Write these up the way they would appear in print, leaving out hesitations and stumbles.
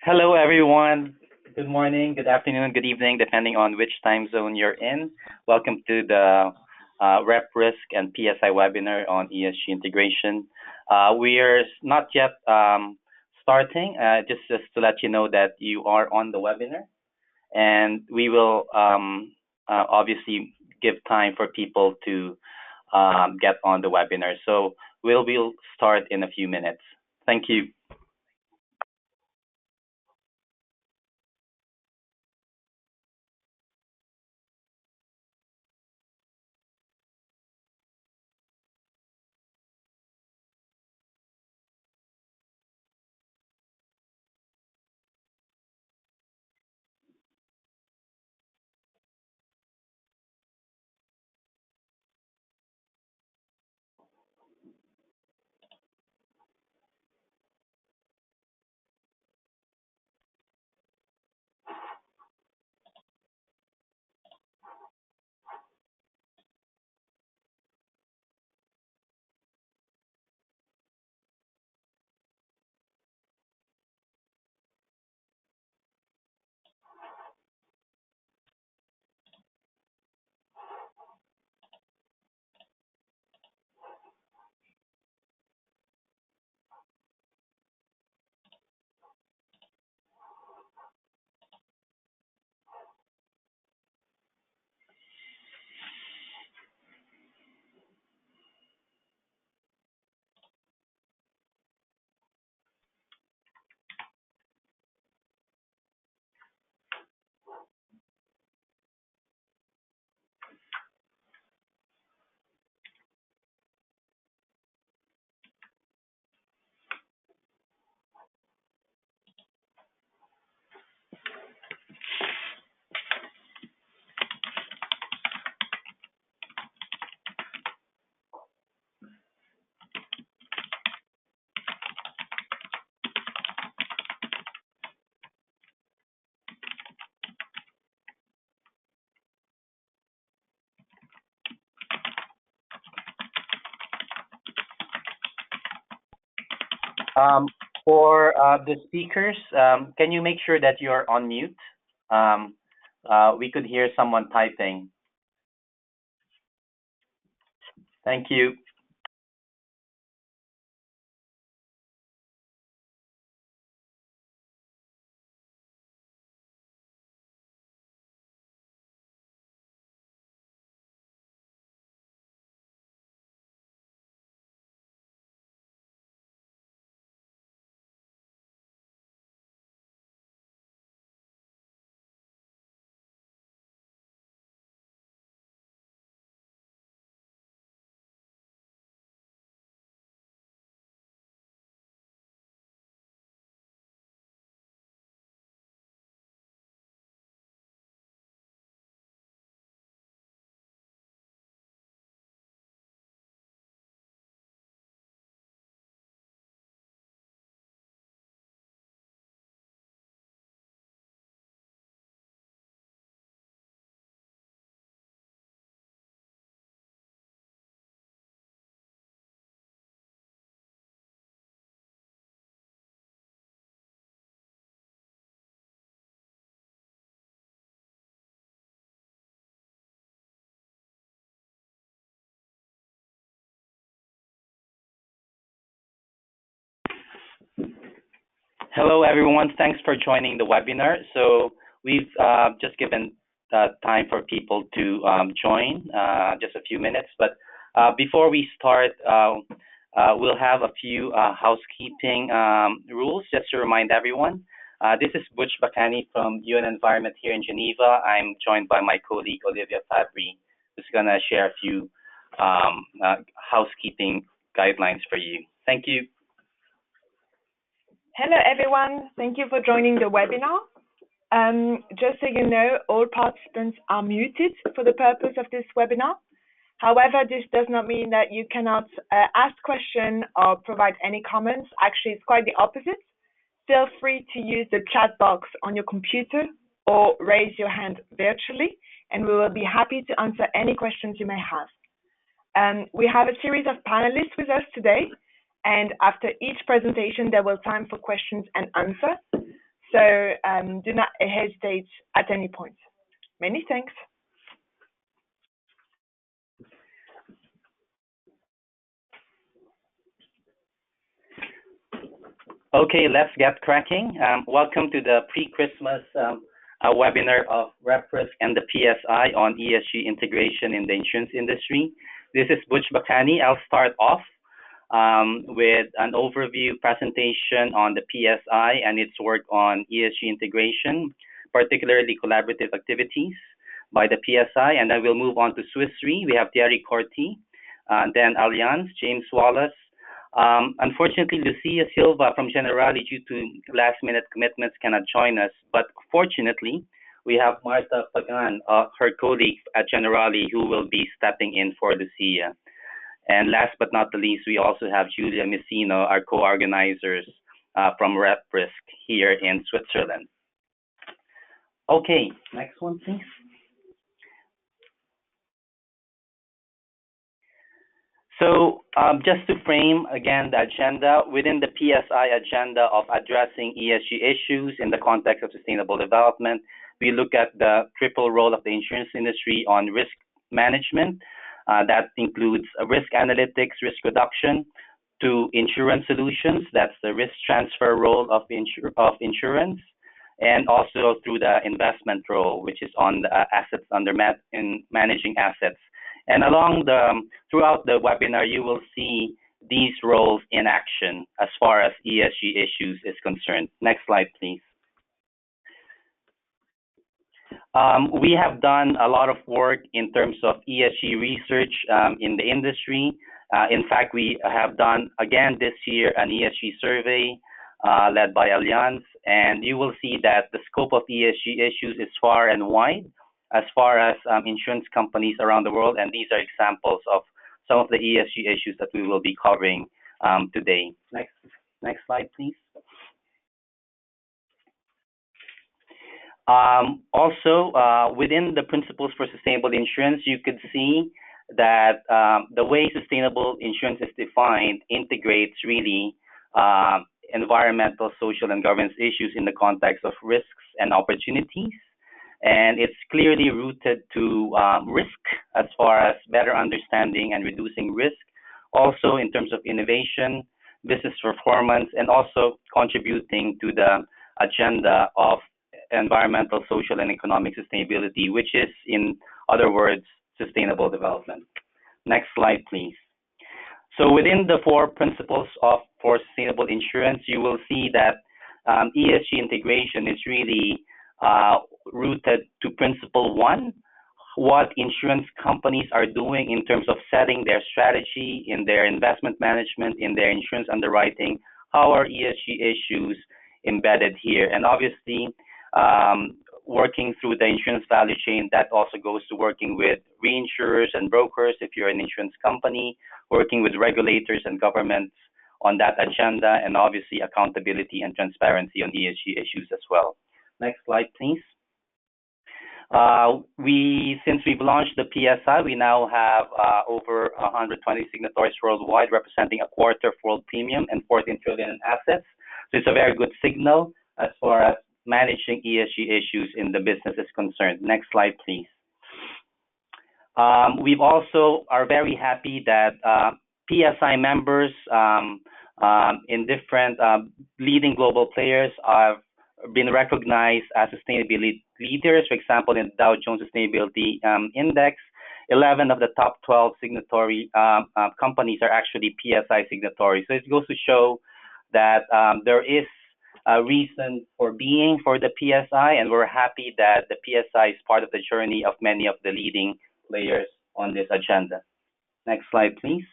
Hello, everyone. Good morning, good afternoon, good evening, depending on which time zone you're in. Welcome to the RepRisk and PSI webinar on ESG integration. We are not yet starting, just to let you know that you are on the webinar, and we will obviously give time for people to get on the webinar. So we'll start in a few minutes. Thank you. Um, for the speakers, can you make sure that you're on mute? Um, we could hear someone typing. Thank you. Hello, everyone. Thanks for joining the webinar. So we've just given time for people to join, just a few minutes. But before we start, we'll have a few housekeeping rules just to remind everyone. This is Butch Bakani from UN Environment here in Geneva. I'm joined by my colleague, Olivia Fabry, who's going to share a few housekeeping guidelines for you. Thank you. Hello, everyone. Thank you for joining the webinar. Just so you know, all participants are muted for the purpose of this webinar. However, this does not mean that you cannot ask questions or provide any comments. Actually, it's quite the opposite. Feel free to use the chat box on your computer or raise your hand virtually, and we will be happy to answer any questions you may have. We have a series of panelists with us today, and after each presentation, there will be time for questions and answers. So do not hesitate at any point. Many thanks. Okay, let's get cracking. Welcome to the pre-Christmas webinar of RepRisk and the PSI on ESG integration in the insurance industry. This is Butch Bakani. I'll start off with an overview presentation on the PSI and its work on ESG integration, particularly collaborative activities by the PSI. And then we'll move on to Swiss Re. We have Thierry Corti, then Allianz, James Wallace. Unfortunately, Lucia Silva from Generali, due to last-minute commitments, cannot join us. But fortunately, we have Marta Pagan, her colleague at Generali, who will be stepping in for Lucia. And last but not the least, we also have Julia Messino, our co-organizers from RepRisk here in Switzerland. Okay, next one, please. So just to frame again the agenda, within the PSI agenda of addressing ESG issues in the context of sustainable development, we look at the triple role of the insurance industry on risk management. That includes risk analytics, risk reduction, to insurance solutions. That's the risk transfer role of insurance, and also through the investment role, which is on the assets under in managing assets. And throughout the webinar, you will see these roles in action as far as ESG issues is concerned. Next slide, please. We have done a lot of work in terms of ESG research in the industry. In fact, we have done, again this year, an ESG survey led by Allianz, and you will see that the scope of ESG issues is far and wide as far as insurance companies around the world, and these are examples of some of the ESG issues that we will be covering today. Next slide, please. Also, within the principles for sustainable insurance, you could see that the way sustainable insurance is defined integrates really environmental, social, and governance issues in the context of risks and opportunities. And it's clearly rooted to risk as far as better understanding and reducing risk, also in terms of innovation, business performance, and also contributing to the agenda of environmental, social, and economic sustainability, which is, in other words, sustainable development. Next slide, please. So within the four principles for sustainable insurance, you will see that ESG integration is really rooted to principle one, what insurance companies are doing in terms of setting their strategy in their investment management, in their insurance underwriting, how are ESG issues embedded here. And obviously, working through the insurance value chain, that also goes to working with reinsurers and brokers if you're an insurance company, working with regulators and governments on that agenda, and obviously accountability and transparency on ESG issues as well. Next slide, please. Since we've launched the PSI, we now have over 120 signatories worldwide, representing a quarter of world premium and 14 trillion in assets. So it's a very good signal as far as managing ESG issues in the business is concerned. Next slide, please. We've also are very happy that PSI members in different leading global players have been recognized as sustainability leaders. For example, in the Dow Jones Sustainability Index, 11 of the top 12 signatory companies are actually PSI signatories. So it goes to show that there is a reason for being for the PSI, and we're happy that the PSI is part of the journey of many of the leading players on this agenda. Next slide, please.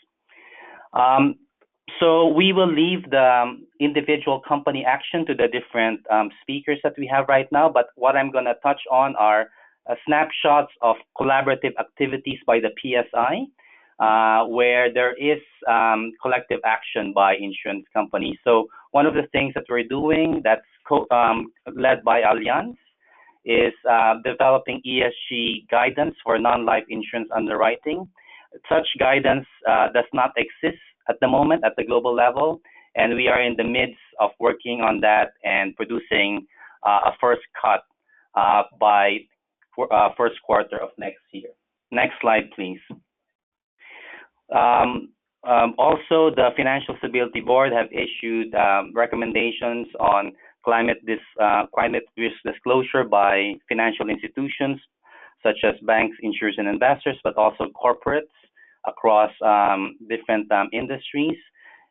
So we will leave the individual company action to the different speakers that we have right now, but what I'm going to touch on are snapshots of collaborative activities by the PSI, where there is collective action by insurance companies. So one of the things that we're doing that's led by Allianz is developing ESG guidance for non-life insurance underwriting. Such guidance does not exist at the moment at the global level, and we are in the midst of working on that and producing a first cut by first quarter of next year. Next slide, please. Also, the Financial Stability Board have issued recommendations on climate risk disclosure by financial institutions such as banks, insurers, and investors, but also corporates across different industries.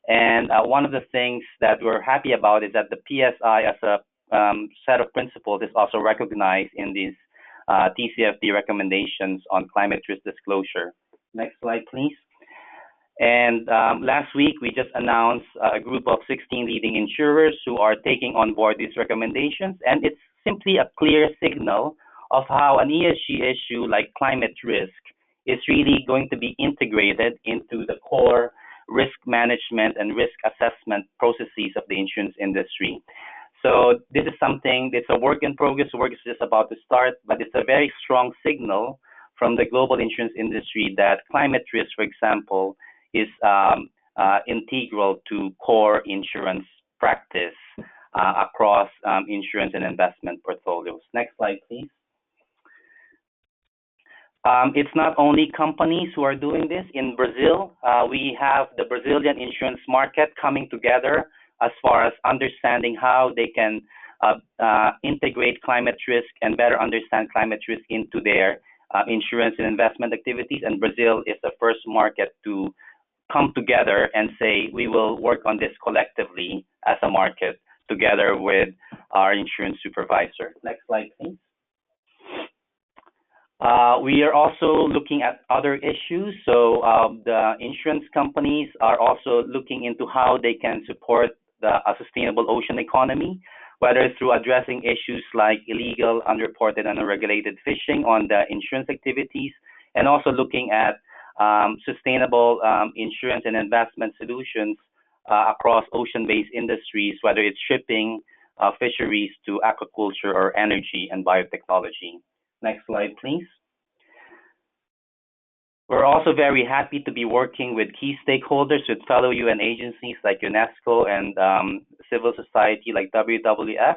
And one of the things that we're happy about is that the PSI as a set of principles is also recognized in these TCFD recommendations on climate risk disclosure. Next slide, please. And last week, we just announced a group of 16 leading insurers who are taking on board these recommendations. And it's simply a clear signal of how an ESG issue like climate risk is really going to be integrated into the core risk management and risk assessment processes of the insurance industry. So this is something, it's a work in progress, work is just about to start, but it's a very strong signal from the global insurance industry that climate risk, for example, is integral to core insurance practice across insurance and investment portfolios. Next slide, please. It's not only companies who are doing this. In Brazil, we have the Brazilian insurance market coming together as far as understanding how they can integrate climate risk and better understand climate risk into their insurance and investment activities. And Brazil is the first market to come together and say, we will work on this collectively as a market together with our insurance supervisor. Next slide, please. We are also looking at other issues. So the insurance companies are also looking into how they can support a sustainable ocean economy, whether through addressing issues like illegal, unreported, and unregulated fishing on the insurance activities, and also looking at sustainable insurance and investment solutions across ocean-based industries, whether it's shipping, fisheries, to aquaculture, or energy and biotechnology. Next slide, please. We're also very happy to be working with key stakeholders, with fellow UN agencies like UNESCO and civil society like WWF,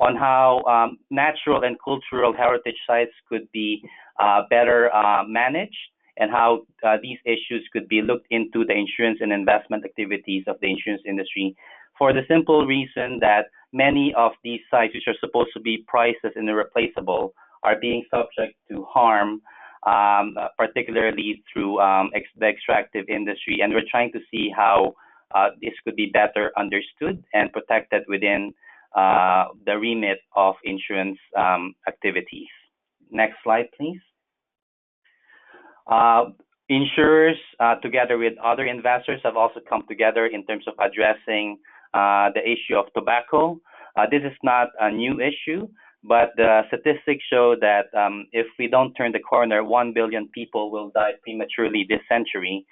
on how natural and cultural heritage sites could be better managed, and how these issues could be looked into the insurance and investment activities of the insurance industry, for the simple reason that many of these sites, which are supposed to be priceless and irreplaceable, are being subject to harm, particularly through the extractive industry. And we're trying to see how this could be better understood and protected within the remit of insurance activities. Next slide, please. Insurers, together with other investors, have also come together in terms of addressing the issue of tobacco. This is not a new issue, but the statistics show that if we don't turn the corner, 1 billion people will die prematurely this century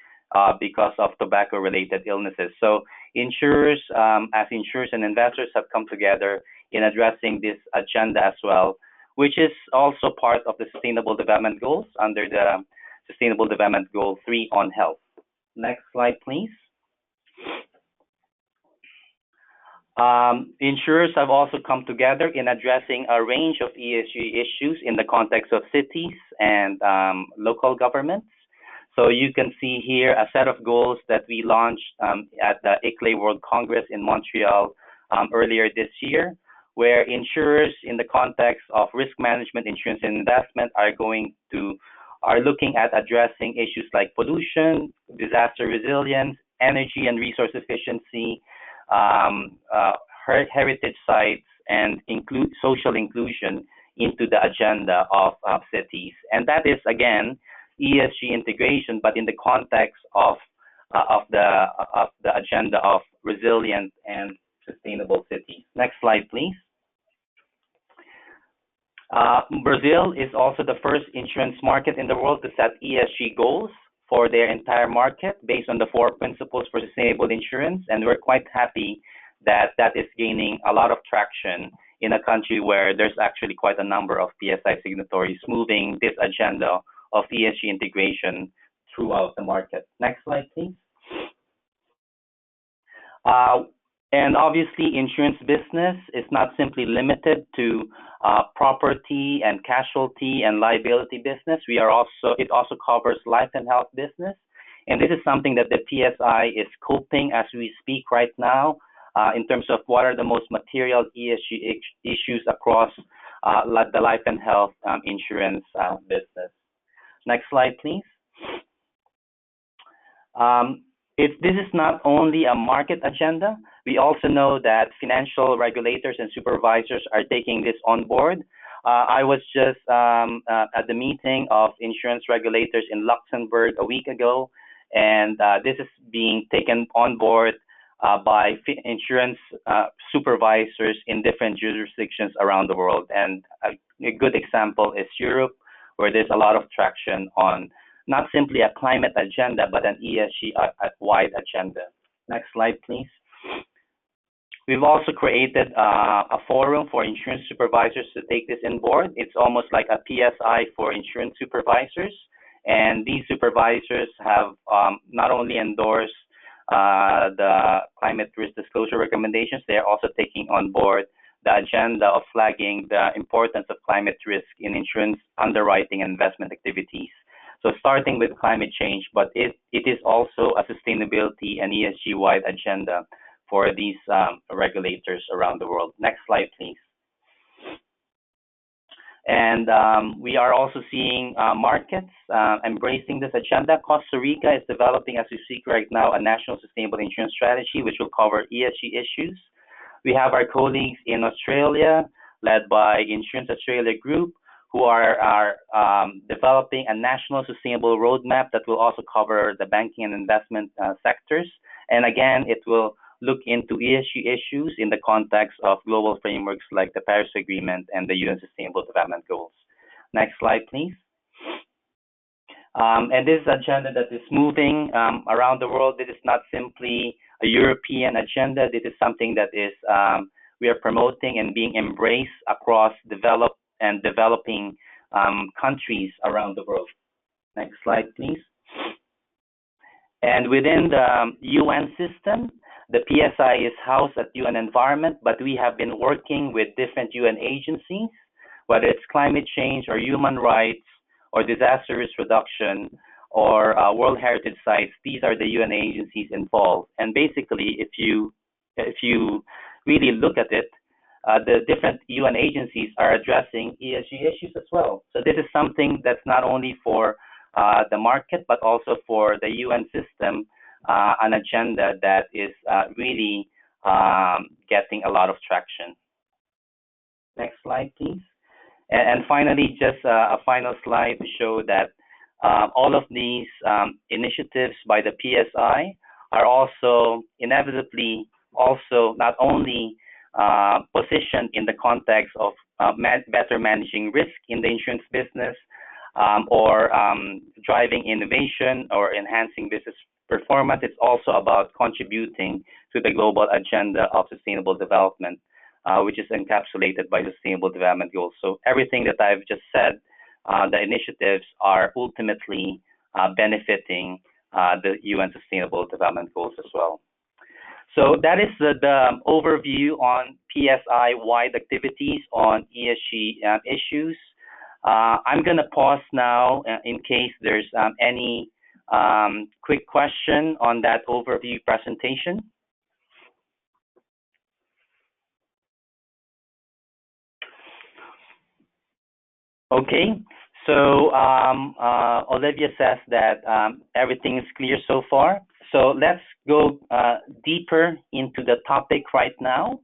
because of tobacco-related illnesses. So insurers, as insurers and investors, have come together in addressing this agenda as well, which is also part of the Sustainable Development Goals under the Sustainable Development Goal 3 on health. Next slide, please. Insurers have also come together in addressing a range of ESG issues in the context of cities and local governments. So you can see here a set of goals that we launched at the ICLEI World Congress in Montreal earlier this year, where insurers in the context of risk management, insurance, and investment are looking at addressing issues like pollution, disaster resilience, energy and resource efficiency, heritage sites, and social inclusion into the agenda of cities. And that is, again, ESG integration, but in the context of the agenda of resilient and sustainable cities. Next slide, please. Brazil is also the first insurance market in the world to set ESG goals for their entire market based on the 4 principles for sustainable insurance. And we're quite happy that that is gaining a lot of traction in a country where there's actually quite a number of PSI signatories moving this agenda of ESG integration throughout the market. Next slide, please. And obviously, insurance business is not simply limited to property and casualty and liability business. It also covers life and health business. And this is something that the PSI is scoping as we speak right now in terms of what are the most material ESG issues across the life and health insurance business. Next slide, please. This is not only a market agenda, we also know that financial regulators and supervisors are taking this on board. I was just at the meeting of insurance regulators in Luxembourg a week ago, and this is being taken on board by insurance supervisors in different jurisdictions around the world. And a good example is Europe, where there's a lot of traction on not simply a climate agenda, but an ESG-wide agenda. Next slide, please. We've also created a forum for insurance supervisors to take this on board. It's almost like a PSI for insurance supervisors. And these supervisors have not only endorsed the climate risk disclosure recommendations, they are also taking on board the agenda of flagging the importance of climate risk in insurance underwriting and investment activities. So starting with climate change, but it is also a sustainability and ESG-wide agenda for these regulators around the world. Next slide, please. And we are also seeing markets embracing this agenda. Costa Rica is developing, as we speak right now, a national sustainable insurance strategy, which will cover ESG issues. We have our colleagues in Australia, led by Insurance Australia Group, who are developing a national sustainable roadmap that will also cover the banking and investment sectors. And again, it will look into ESG issues in the context of global frameworks like the Paris Agreement and the UN Sustainable Development Goals. Next slide, please. And this is an agenda that is moving around the world. This is not simply a European agenda. This is something that is we are promoting and being embraced across developed and developing countries around the world. Next slide, please. And within the UN system, the PSI is housed at UN Environment, but we have been working with different UN agencies, whether it's climate change or human rights or disaster risk reduction or World Heritage Sites. These are the UN agencies involved. And basically, if you really look at it, the different UN agencies are addressing ESG issues as well. So this is something that's not only for the market, but also for the UN system, an agenda that is really getting a lot of traction. Next slide, please. And finally, just a final slide to show that all of these initiatives by the PSI are also inevitably also not only positioned in the context of better managing risk in the insurance business or driving innovation or enhancing business performance. It's also about contributing to the global agenda of sustainable development, which is encapsulated by the Sustainable Development Goals. So everything that I've just said, the initiatives are ultimately benefiting the UN Sustainable Development Goals as well. So that is the overview on PSI-wide activities on ESG issues. I'm going to pause now in case there's any quick question on that overview presentation. Okay, so Olivia says that everything is clear so far. So let's go deeper into the topic right now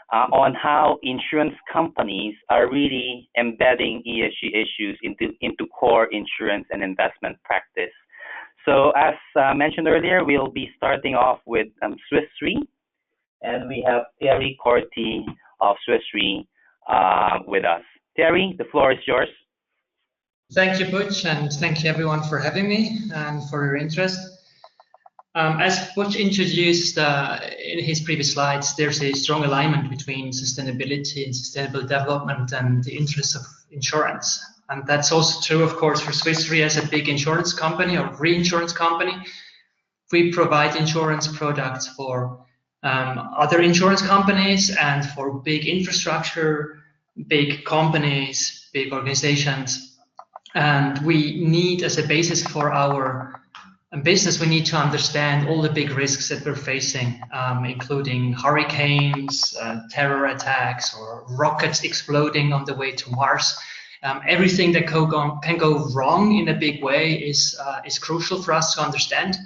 on how insurance companies are really embedding ESG issues into core insurance and investment practice. So as mentioned earlier, we'll be starting off with Swiss Re, and we have Thierry Corti of Swiss Re with us. Thierry, the floor is yours. Thank you, Butch, and thank you everyone for having me and for your interest. As Butch introduced in his previous slides, there's a strong alignment between sustainability and sustainable development and the interests of insurance. And that's also true, of course, for Swiss Re as a big insurance company or reinsurance company. We provide insurance products for other insurance companies, and for big infrastructure, big companies, big organizations. And we need, as a basis for our business, we need to understand all the big risks that we're facing, including hurricanes, terror attacks, or rockets exploding on the way to Mars. Everything that can go wrong in a big way is crucial for us to understand.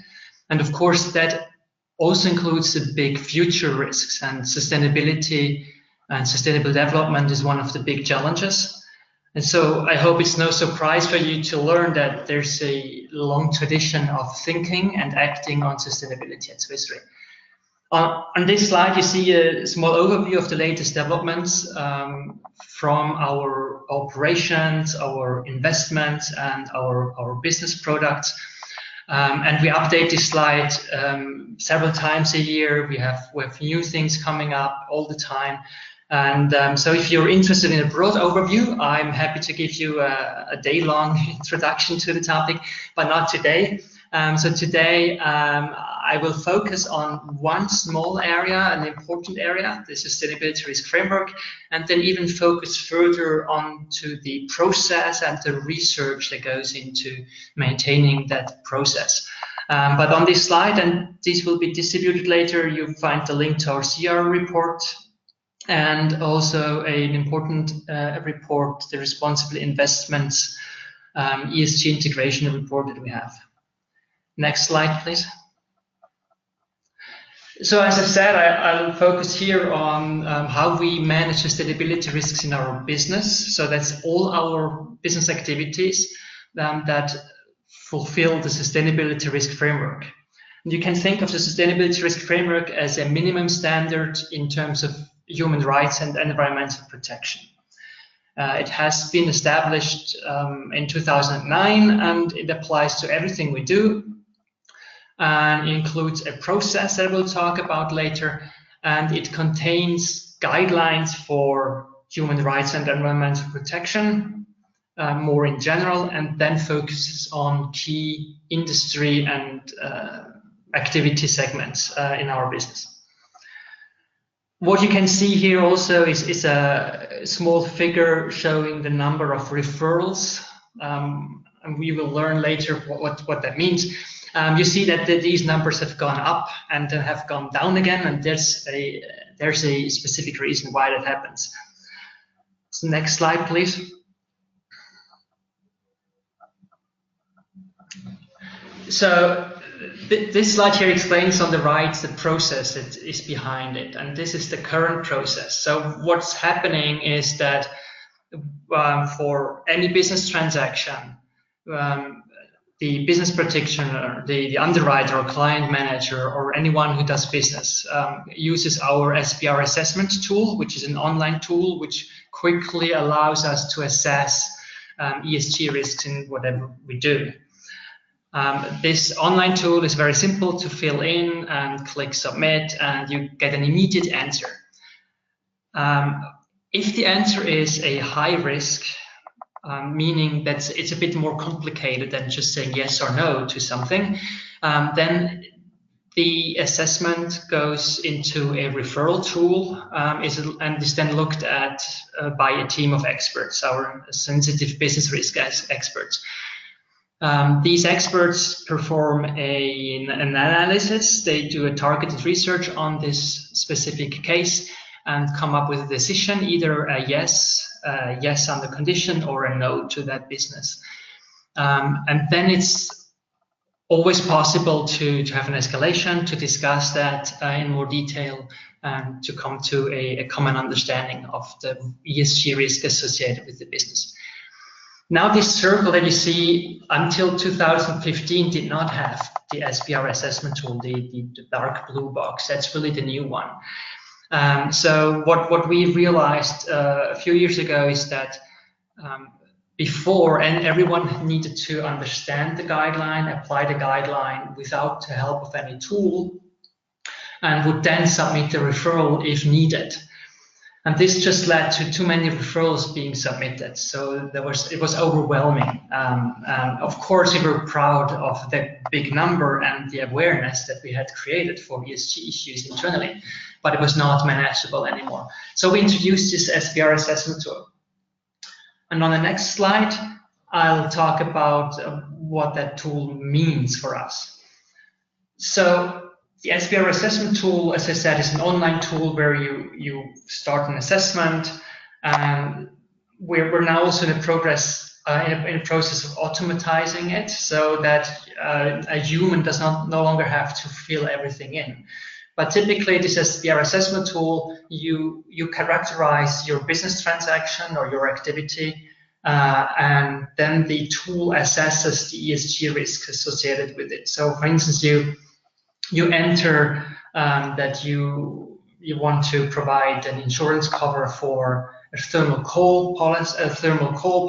And of course, that also includes the big future risks, and sustainability and sustainable development is one of the big challenges. And so I hope it's no surprise for you to learn that there's a long tradition of thinking and acting on sustainability at Swiss Re. On this slide, you see a small overview of the latest developments from our operations, our investments, and our business products. And we update this slide several times a year. We have new things coming up all the time. And so if you're interested in a broad overview, I'm happy to give you a day-long introduction to the topic, but not today. So today I will focus on one small area, an important area, the sustainability risk framework, and then even focus further on to the process and the research that goes into maintaining that process. But on this slide, and this will be distributed later, you find the link to our CR report, and also an important report, the Responsible Investments ESG integration report that we have. Next slide, please. So as I said, I'll focus here on how we manage sustainability risks in our business. So that's all our business activities that fulfill the sustainability risk framework. And you can think of the sustainability risk framework as a minimum standard in terms of human rights and environmental protection. It has been established in 2009, and it applies to everything we do, and includes a process that we'll talk about later, and it contains guidelines for human rights and environmental protection, more in general, and then focuses on key industry and activity segments in our business. What you can see here also is a small figure showing the number of referrals, and we will learn later what that means. You see that these numbers have gone up and then have gone down again, and there's a specific reason why that happens. So next slide, please. So this slide here explains on the right the process that is behind it, and this is the current process. So what's happening is that for any business transaction, the business practitioner, the underwriter or client manager, or anyone who does business uses our SBR assessment tool, which is an online tool which quickly allows us to assess ESG risks in whatever we do. This online tool is very simple to fill in and click submit, and you get an immediate answer. If the answer is a high risk, meaning that it's a bit more complicated than just saying yes or no to something, then the assessment goes into a referral tool and is then looked at by a team of experts, our sensitive business risk experts. These experts perform an analysis. They do a targeted research on this specific case and come up with a decision, either a yes under condition, or a no to that business. And then it's always possible to have an escalation, to discuss that in more detail, and to come to a common understanding of the ESG risk associated with the business. Now this circle that you see until 2015 did not have the SBR assessment tool, the dark blue box. That's really the new one. So what we realized a few years ago is that before, and everyone needed to understand the guideline, apply the guideline without the help of any tool, and would then submit the referral if needed. And this just led to too many referrals being submitted. So it was overwhelming. Of course, we were proud of the big number and the awareness that we had created for ESG issues internally, but it was not manageable anymore. So we introduced this SBR assessment tool. And on the next slide, I'll talk about what that tool means for us. So the SBR assessment tool, as I said, is an online tool where you start an assessment. We're now also in the process of automatizing it, so that a human does no longer have to fill everything in. But typically, this SBR assessment tool, you characterize your business transaction or your activity, and then the tool assesses the ESG risk associated with it. So, for instance, you enter that you want to provide an insurance cover for a thermal coal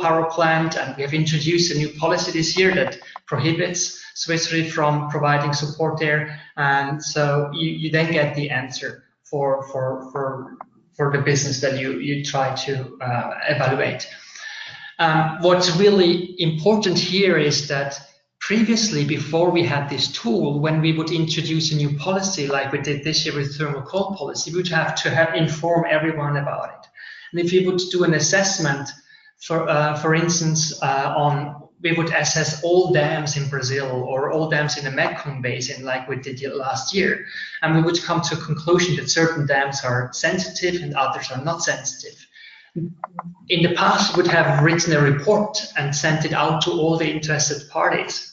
power plant, and we have introduced a new policy this year that prohibits Swiss Re from providing support there, and so you then get the answer for the business that you try to evaluate. What's really important here is that previously, before we had this tool, when we would introduce a new policy, like we did this year with thermal coal policy, we would have to inform everyone about it. And if we would do an assessment, for instance, we would assess all dams in Brazil or all dams in the Mekong Basin, like we did last year, and we would come to a conclusion that certain dams are sensitive and others are not sensitive. In the past, we would have written a report and sent it out to all the interested parties.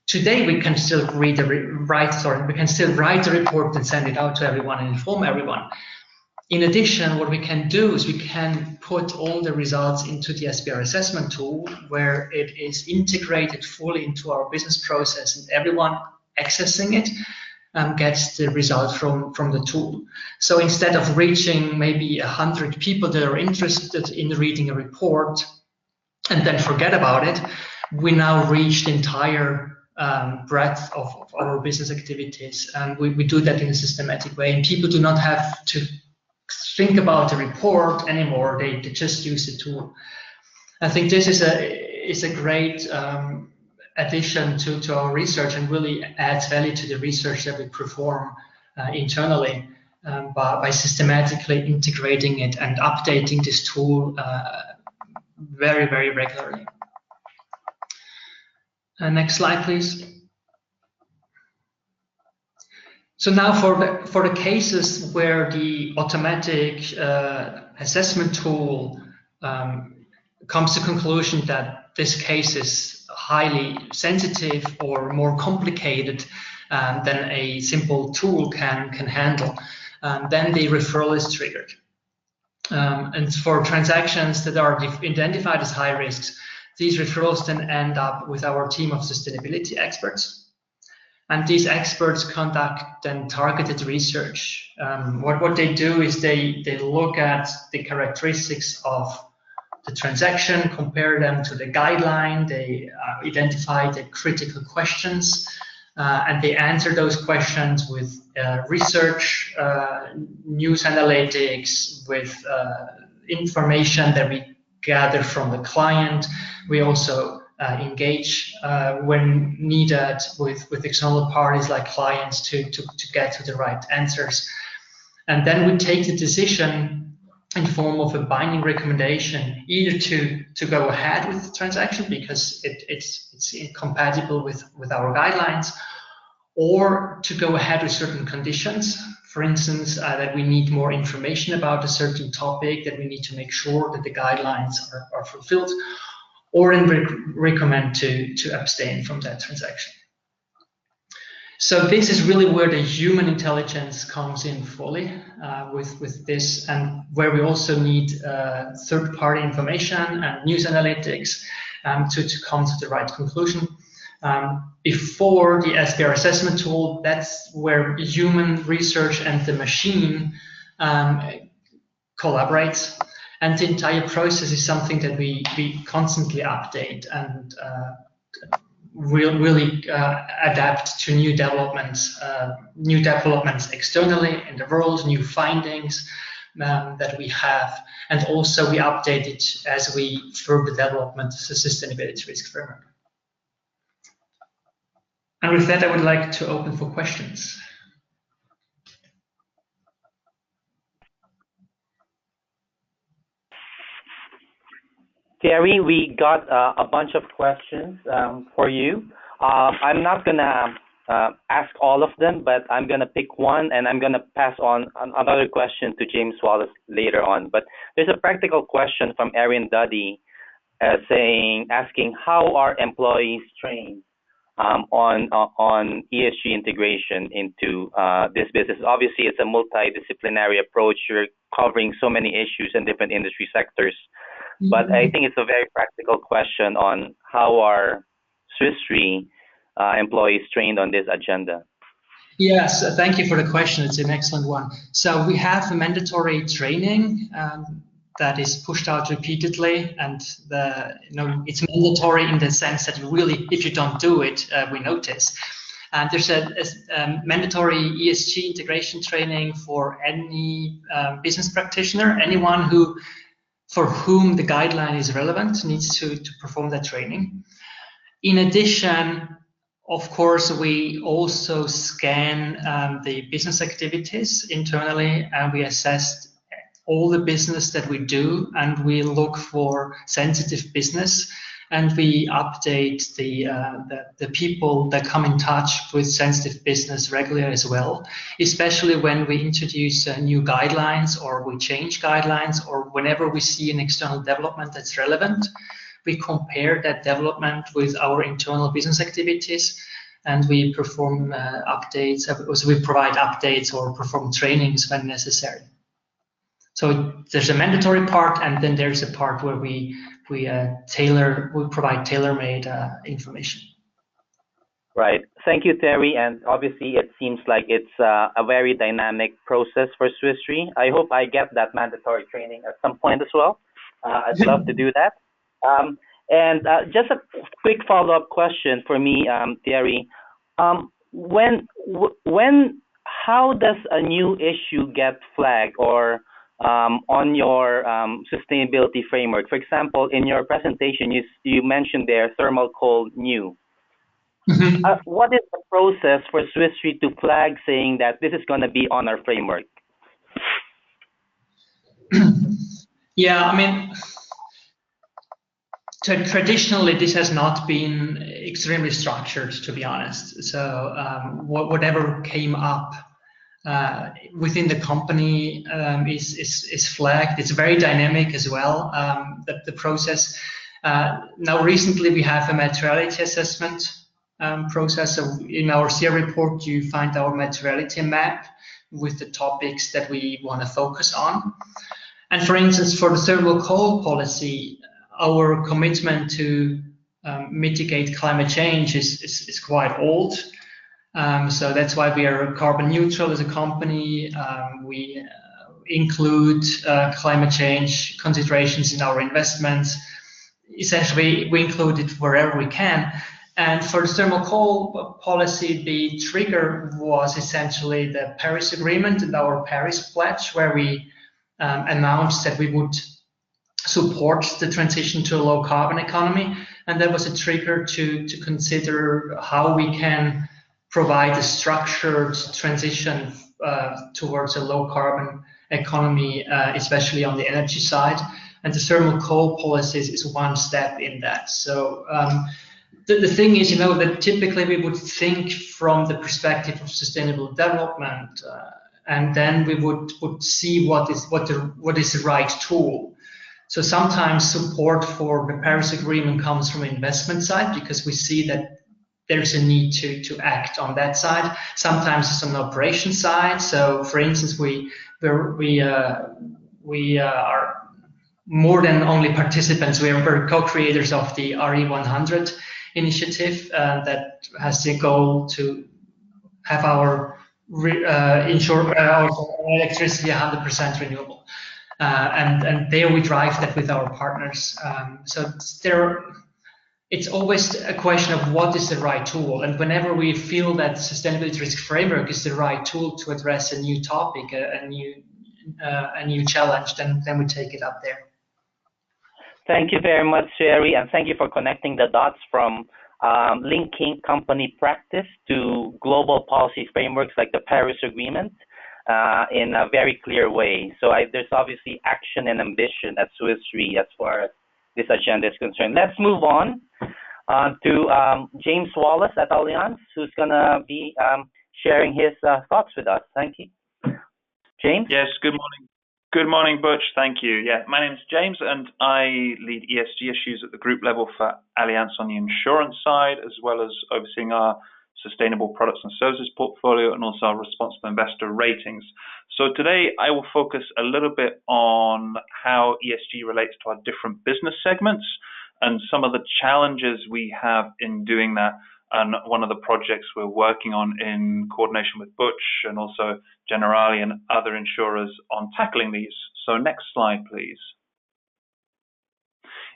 Today, we can still write a report and send it out to everyone and inform everyone. In addition, what we can do is we can put all the results into the SBR assessment tool, where it is integrated fully into our business process, and everyone accessing it gets the result from the tool. So instead of reaching maybe 100 people that are interested in reading a report and then forget about it, we now reach the entire breadth of our business activities, and we do that in a systematic way, and people do not have to think about the report anymore. They just use the tool. I think this is a great addition to our research, and really adds value to the research that we perform internally by systematically integrating it and updating this tool very, very regularly. Next slide, please. So now for the cases where the automatic assessment tool comes to conclusion that this case is highly sensitive or more complicated than a simple tool can handle, then the referral is triggered. And for transactions that are identified as high risks, these referrals then end up with our team of sustainability experts. And these experts conduct then targeted research. What they do is they look at the characteristics of the transaction, compare them to the guideline, they identify the critical questions, and they answer those questions with research, news analytics, with information that we gather from the client. We also engage when needed with external parties like clients to get to the right answers. And then we take the decision in form of a binding recommendation, either to go ahead with the transaction because it's incompatible with our guidelines, or to go ahead with certain conditions. For instance, that we need more information about a certain topic, that we need to make sure that the guidelines are fulfilled, or recommend to abstain from that transaction. So this is really where the human intelligence comes in fully with this, and where we also need third-party information and news analytics to come to the right conclusion. Before the SBR assessment tool, that's where human research and the machine collaborates. And the entire process is something that we constantly update and really adapt to new developments externally in the world, new findings, that we have, and also we update it as we further development the sustainability risk framework. And with that, I would like to open for questions. Thierry, we got a bunch of questions for you. I'm not gonna ask all of them, but I'm gonna pick one, and I'm gonna pass on another question to James Wallace later on. But there's a practical question from Erin Duddy, asking how are employees trained on ESG integration into this business. Obviously, it's a multidisciplinary approach. You're covering so many issues in different industry sectors. But I think it's a very practical question on how are Swiss Re employees trained on this agenda. Yes, thank you for the question. It's an excellent one. So we have a mandatory training that is pushed out repeatedly, and it's mandatory in the sense that if you don't do it, we notice. And there's a mandatory ESG integration training for any business practitioner, anyone for whom the guideline is relevant needs to perform that training. In addition, of course, we also scan the business activities internally, and we assess all the business that we do, and we look for sensitive business, and we update the people that come in touch with sensitive business regularly as well, especially when we introduce new guidelines or we change guidelines, or whenever we see an external development that's relevant, we compare that development with our internal business activities, and we perform updates. So we provide updates or perform trainings when necessary. So there's a mandatory part, and then there's a part where we provide tailor-made information. Right. Thank you, Terry. And obviously, it seems like it's a very dynamic process for Swiss Re. I hope I get that mandatory training at some point as well. I'd love to do that. And just a quick follow-up question for me, Thierry. How does a new issue get flagged or on your sustainability framework? For example, in your presentation, you mentioned there thermal coal new. Mm-hmm. What is the process for Swiss Re to flag saying that this is going to be on our framework? Yeah, I mean, traditionally, this has not been extremely structured, to be honest. So whatever came up within the company is flagged. It's very dynamic as well, the process. Now, recently, we have a materiality assessment process. So in our CR report, you find our materiality map with the topics that we want to focus on. And for instance, for the thermal coal policy, our commitment to mitigate climate change is quite old. So that's why we are carbon neutral as a company. We include climate change considerations in our investments. Essentially, we include it wherever we can. And for the thermal coal policy, the trigger was essentially the Paris Agreement and our Paris Pledge, where we announced that we would support the transition to a low carbon economy. And that was a trigger to consider how we can provide a structured transition towards a low carbon economy, especially on the energy side. And the thermal coal policies is one step in that. So the thing is, that typically we would think from the perspective of sustainable development, and then we would see what is the right tool. So sometimes support for the Paris Agreement comes from investment side because we see that there's a need to act on that side. Sometimes it's on the operation side. So, for instance, we are more than only participants. We're co-creators of the RE100 initiative that has the goal to have our electricity 100% renewable. And there we drive that with our partners. So it's always a question of what is the right tool. And whenever we feel that sustainability risk framework is the right tool to address a new topic, a a new challenge, then we take it up there. Thank you very much, Sherry, and thank you for connecting the dots from linking company practice to global policy frameworks like the Paris Agreement in a very clear way. So there's obviously action and ambition at Swiss Re as far as this agenda is concerned. Let's move on to James Wallace at Allianz, who's going to be sharing his thoughts with us. Thank you. James? Yes, good morning. Good morning, Butch. Thank you. Yeah, my name's James, and I lead ESG issues at the group level for Allianz on the insurance side, as well as overseeing our sustainable products and services portfolio and also our responsible investor ratings. So today I will focus a little bit on how ESG relates to our different business segments and some of the challenges we have in doing that, and one of the projects we're working on in coordination with Butch and also Generali and other insurers on tackling these. So next slide, please.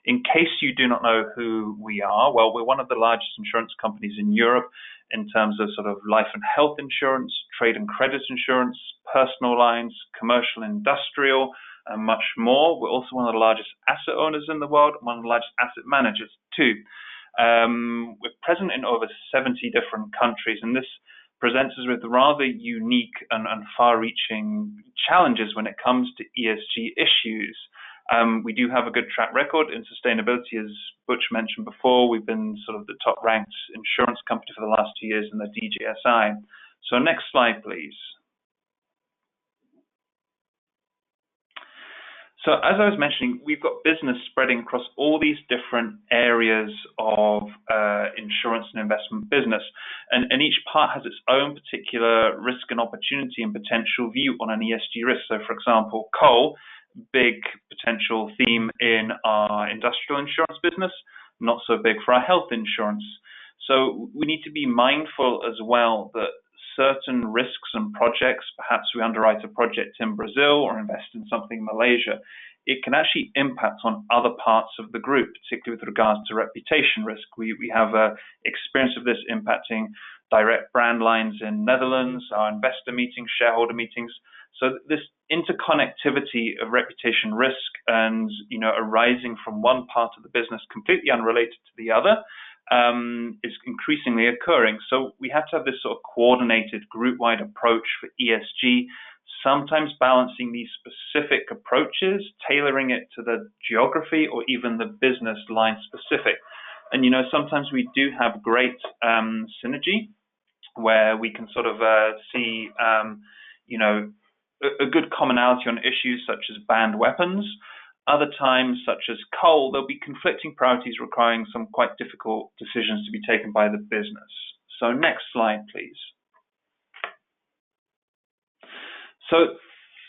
In case you do not know who we are, well, we're one of the largest insurance companies in Europe in terms of sort of life and health insurance, trade and credit insurance, personal lines, commercial, industrial, and much more. We're also one of the largest asset owners in the world, one of the largest asset managers too. We're present in over 70 different countries, and this presents us with rather unique and far-reaching challenges when it comes to ESG issues. We do have a good track record in sustainability, as Butch mentioned before. We've been sort of the top-ranked insurance company for the last 2 years in the DJSI. So next slide, please. So as I was mentioning, we've got business spreading across all these different areas of insurance and investment business, and each part has its own particular risk and opportunity and potential view on an ESG risk. So for example, coal, big potential theme in our industrial insurance business, not so big for our health insurance. So we need to be mindful as well that certain risks and projects, perhaps we underwrite a project in Brazil or invest in something in Malaysia, it can actually impact on other parts of the group, particularly with regards to reputation risk. We have experience of this impacting direct brand lines in Netherlands, our investor meetings, shareholder meetings. So this interconnectivity of reputation risk and, arising from one part of the business completely unrelated to the other is increasingly occurring. So we have to have this sort of coordinated group-wide approach for ESG, sometimes balancing these specific approaches, tailoring it to the geography or even the business line specific. And, sometimes we do have great synergy where we can sort of see, a good commonality on issues such as banned weapons. Other times, such as coal, there'll be conflicting priorities requiring some quite difficult decisions to be taken by the business. So next slide, please. So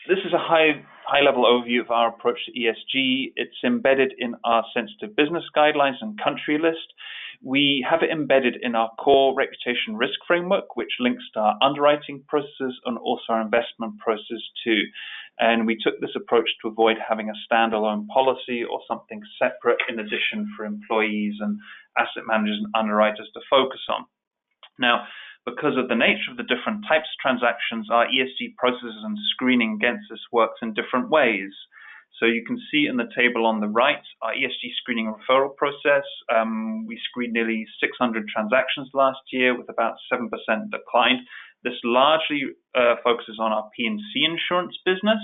this is a high-level overview of our approach to ESG. It's embedded in our sensitive business guidelines and country list. We have it embedded in our core reputation risk framework, which links to our underwriting processes and also our investment process too. And we took this approach to avoid having a standalone policy or something separate in addition for employees and asset managers and underwriters to focus on. Now, because of the nature of the different types of transactions, our ESG processes and screening against this works in different ways. So you can see in the table on the right, our ESG screening referral process. We screened nearly 600 transactions last year with about 7% decline. This largely focuses on our P&C insurance business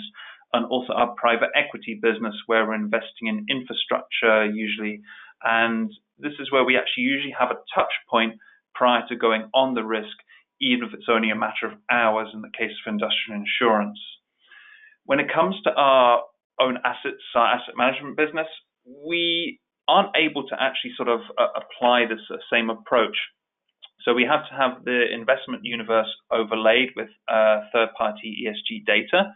and also our private equity business where we're investing in infrastructure usually. And this is where we actually usually have a touch point prior to going on the risk, even if it's only a matter of hours in the case of industrial insurance. When it comes to our own assets, our asset management business, we aren't able to actually sort of apply this same approach. So we have to have the investment universe overlaid with third-party ESG data.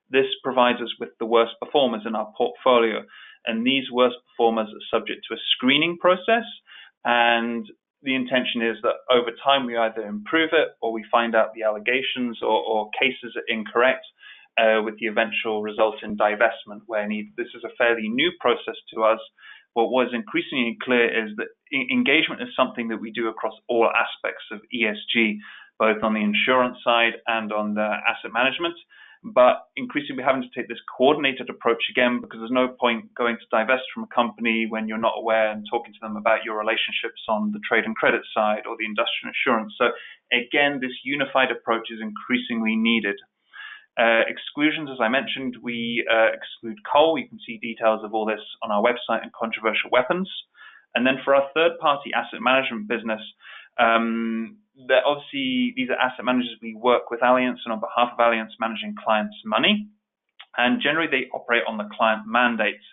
This provides us with the worst performers in our portfolio. And these worst performers are subject to a screening process. And the intention is that over time we either improve it or we find out the allegations or cases are incorrect with the eventual result in divestment where needed. This is a fairly new process to us. What was increasingly clear is that engagement is something that we do across all aspects of ESG, both on the insurance side and on the asset management. but increasingly we're having to take this coordinated approach again, because there's no point going to divest from a company when you're not aware and talking to them about your relationships on the trade and credit side or the industrial insurance. So again, this unified approach is increasingly needed. Exclusions, as I mentioned, we exclude coal. You can see details of all this on our website, and controversial weapons. And then for our third-party asset management business, obviously these are asset managers we work with Allianz and on behalf of Allianz managing clients' money. And generally they operate on the client mandates.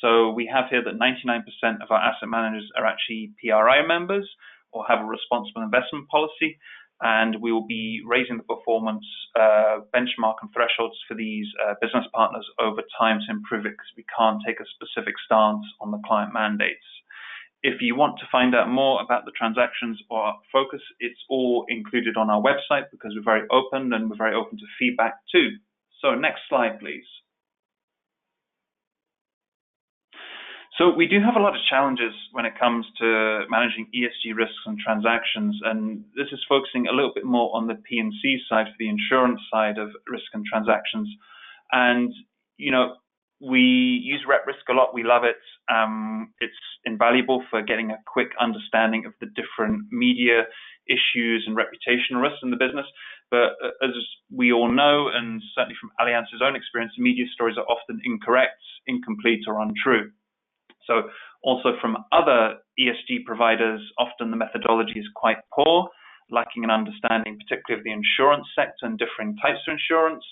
So we have here that 99% of our asset managers are actually PRI members or have a responsible investment policy. And we will be raising the performance benchmark and thresholds for these business partners over time to improve it, because we can't take a specific stance on the client mandates. If you want to find out more about the transactions or our focus, it's all included on our website, because we're very open and we're very open to feedback too. So next slide, please. So we do have a lot of challenges when it comes to managing ESG risks and transactions, and this is focusing a little bit more on the P&C side, for the insurance side of risk and transactions. And, you know, we use RepRisk a lot. We love it. It's invaluable for getting a quick understanding of the different media issues and reputational risks in the business. But as we all know, and certainly from Allianz's own experience, media stories are often incorrect, incomplete, or untrue. So also from other ESG providers, often the methodology is quite poor, lacking an understanding particularly of the insurance sector and differing types of insurance.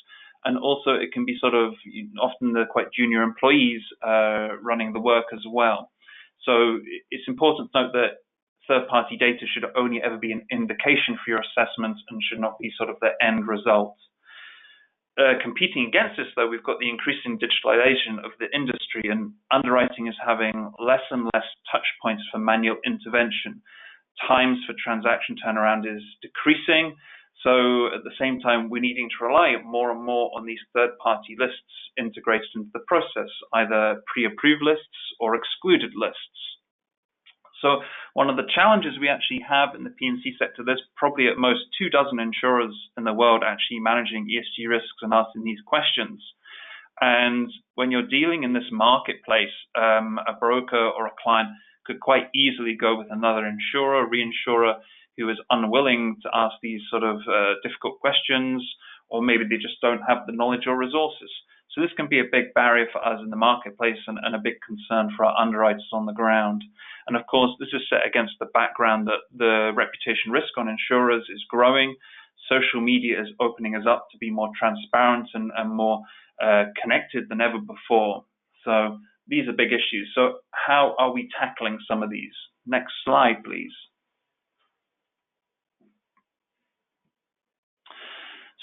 And also it can be sort of often the quite junior employees running the work as well. So it's important to note that third-party data should only ever be an indication for your assessments and should not be sort of the end result. Competing against this, though, we've got the increasing digitalization of the industry, and underwriting is having less and less touch points for manual intervention. Times for transaction turnaround is decreasing. So at the same time, we're needing to rely more and more on these third-party lists integrated into the process, either pre-approved lists or excluded lists. So one of the challenges we actually have in the P&C sector, there's probably at most 24 insurers in the world actually managing ESG risks and asking these questions. And when you're dealing in this marketplace, a broker or a client could quite easily go with another insurer, reinsurer, who is unwilling to ask these sort of difficult questions, or maybe they just don't have the knowledge or resources. So this can be a big barrier for us in the marketplace and a big concern for our underwriters on the ground. And of course, this is set against the background that the reputation risk on insurers is growing. Social media is opening us up to be more transparent and more connected than ever before. So these are big issues. So how are we tackling some of these? Next slide, please.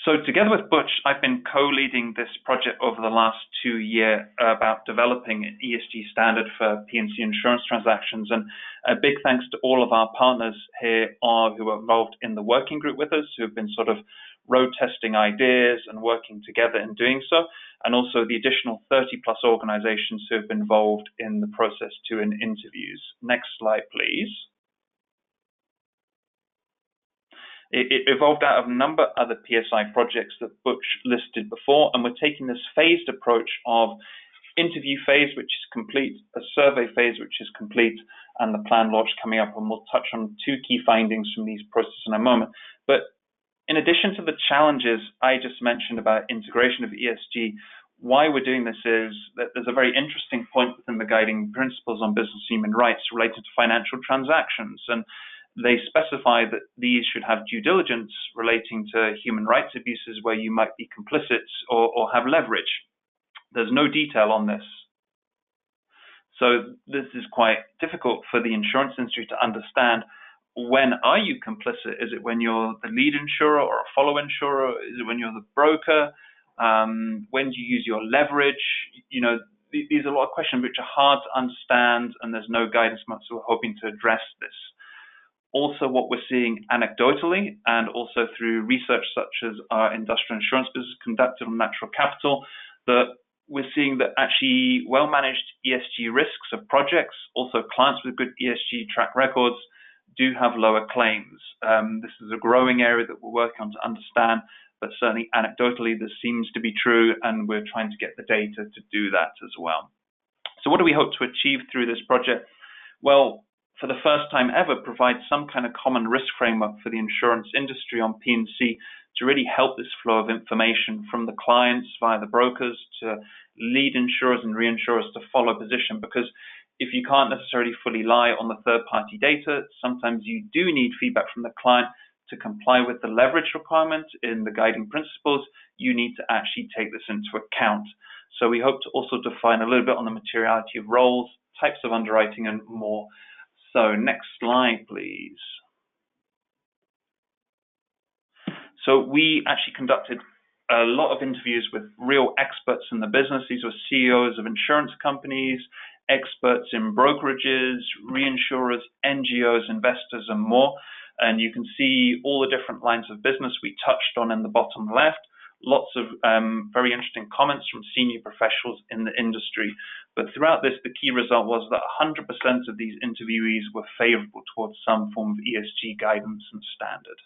So together with Butch, I've been co-leading this project over the last 2 years about developing an ESG standard for P&C insurance transactions. And a big thanks to all of our partners here who are involved in the working group with us, who have been sort of road testing ideas and working together in doing so. And also the additional 30+ organizations who have been involved in the process too in interviews. Next slide, please. It evolved out of a number of other PSI projects that Butch listed before, and we're taking this phased approach of interview phase, which is complete, a survey phase, which is complete, and the plan launch coming up, and we'll touch on 2 key findings from these processes in a moment. But in addition to the challenges I just mentioned about integration of ESG, why we're doing this is that there's a very interesting point within the guiding principles on business human rights related to financial transactions. And they specify that these should have due diligence relating to human rights abuses where you might be complicit or have leverage. There's no detail on this. So this is quite difficult for the insurance industry to understand. When are you complicit? Is it when you're the lead insurer or a follow insurer? Is it when you're the broker? When do you use your leverage? You know, these are a lot of questions which are hard to understand, and there's no guidance much, so we're hoping to address this. Also, what we're seeing anecdotally and also through research such as our industrial insurance business conducted on natural capital, that we're seeing that actually well-managed ESG risks of projects, also clients with good ESG track records, do have lower claims. This is a growing area that we're working on to understand but certainly anecdotally this seems to be true, and we're trying to get the data to do that as well. So what do we hope to achieve through this project? Well, for the first time ever, provide some kind of common risk framework for the insurance industry on P&C to really help this flow of information from the clients via the brokers to lead insurers and reinsurers to follow position. Because if you can't necessarily fully rely on the third-party data, sometimes you do need feedback from the client to comply with the leverage requirement in the guiding principles. You need to actually take this into account. So we hope to also define a little bit on the materiality of roles, types of underwriting, and more. So next slide, please. So we actually conducted a lot of interviews with real experts in the business. These were CEOs of insurance companies, experts in brokerages, reinsurers, NGOs, investors, and more. And you can see all the different lines of business we touched on in the bottom left. Lots of very interesting comments from senior professionals in the industry. But throughout this, the key result was that 100% of these interviewees were favorable towards some form of ESG guidance and standard.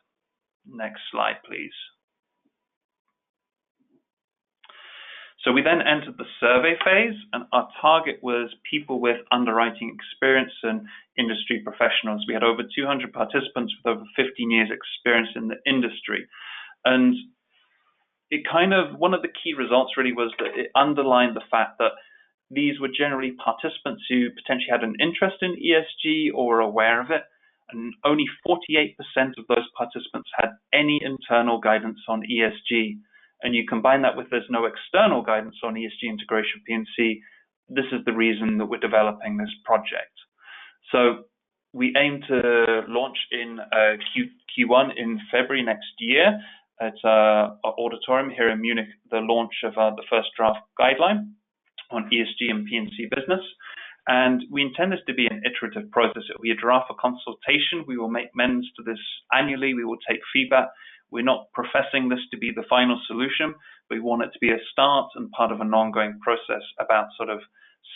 Next slide, please. So we then entered the survey phase, and our target was people with underwriting experience and industry professionals. We had over 200 participants with over 15 years experience in the industry. And it one of the key results really was that it underlined the fact that these were generally participants who potentially had an interest in ESG or were aware of it, and only 48% of those participants had any internal guidance on ESG. And you combine that with there's no external guidance on ESG integration P&C, this is the reason that we're developing this project. So we aim to launch in Q1 in February next year at our auditorium here in Munich, the launch of the first draft guideline on ESG and P&C business. And we intend this to be an iterative process. It will be a draft for consultation. We will make amends to this annually. We will take feedback. We're not professing this to be the final solution, but we want it to be a start and part of an ongoing process about sort of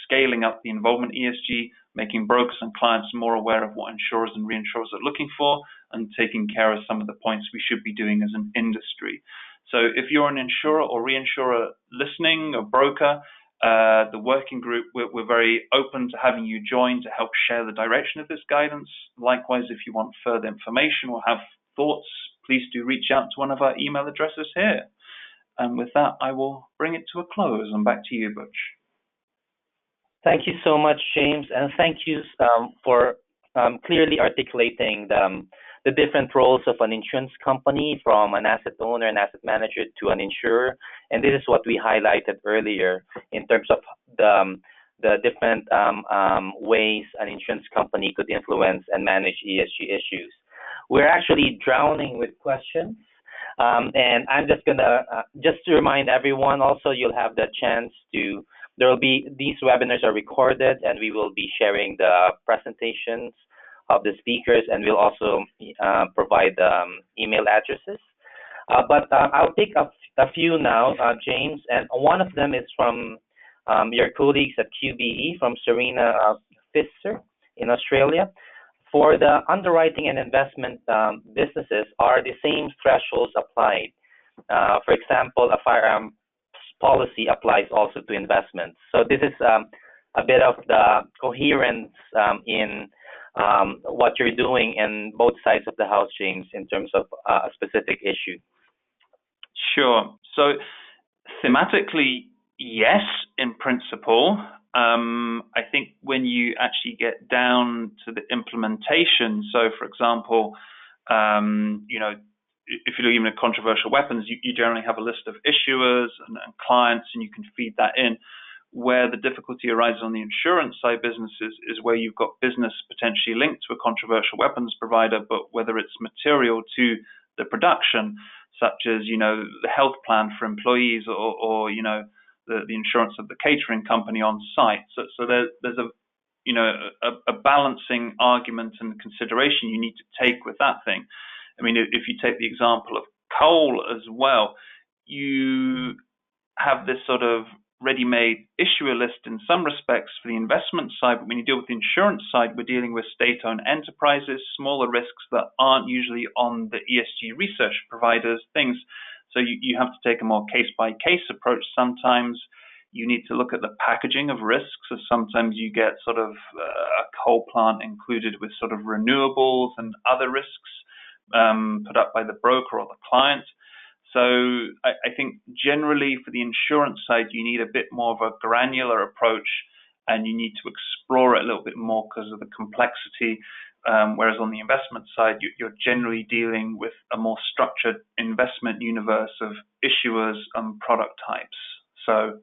scaling up the involvement ESG, making brokers and clients more aware of what insurers and reinsurers are looking for, and taking care of some of the points we should be doing as an industry. So if you're an insurer or reinsurer listening, a broker, the working group, we're very open to having you join to help share the direction of this guidance. Likewise, if you want further information or have thoughts, please do reach out to one of our email addresses here. And with that, I will bring it to a close. And back to you, Butch. Thank you so much, James, and thank you for clearly articulating the different roles of an insurance company, from an asset owner and asset manager to an insurer. And this is what we highlighted earlier in terms of the different ways an insurance company could influence and manage ESG issues. We're actually drowning with questions. And I'm just gonna, just to remind everyone also, you'll have the chance to, these webinars are recorded, and we will be sharing the presentations of the speakers, and we'll also provide email addresses. But I'll take a few now, James, and one of them is from your colleagues at QBE, from Serena Fisser in Australia. For the underwriting and investment businesses, are the same thresholds applied? For example, a firearm policy applies also to investments. So this is a bit of the coherence in what you're doing in both sides of the house, James, in terms of a specific issue. Sure. So thematically, yes, in principle. I think when you actually get down to the implementation, so for example, if you look even at controversial weapons, you generally have a list of issuers and clients, and you can feed that in. Where the difficulty arises on the insurance side businesses is where you've got business potentially linked to a controversial weapons provider, but whether it's material to the production, such as, the health plan for employees or the insurance of the catering company on site. So there's a balancing argument and consideration you need to take with that thing. I mean, if you take the example of coal as well, you have this sort of ready-made issuer list in some respects for the investment side, but when you deal with the insurance side, we're dealing with state-owned enterprises, smaller risks that aren't usually on the ESG research providers, things So you have to take a more case-by-case approach. Sometimes you need to look at the packaging of risks. So sometimes you get sort of a coal plant included with sort of renewables and other risks put up by the broker or the client. So I think generally for the insurance side, you need a bit more of a granular approach, and you need to explore it a little bit more because of the complexity. Whereas on the investment side, you're generally dealing with a more structured investment universe of issuers and product types. So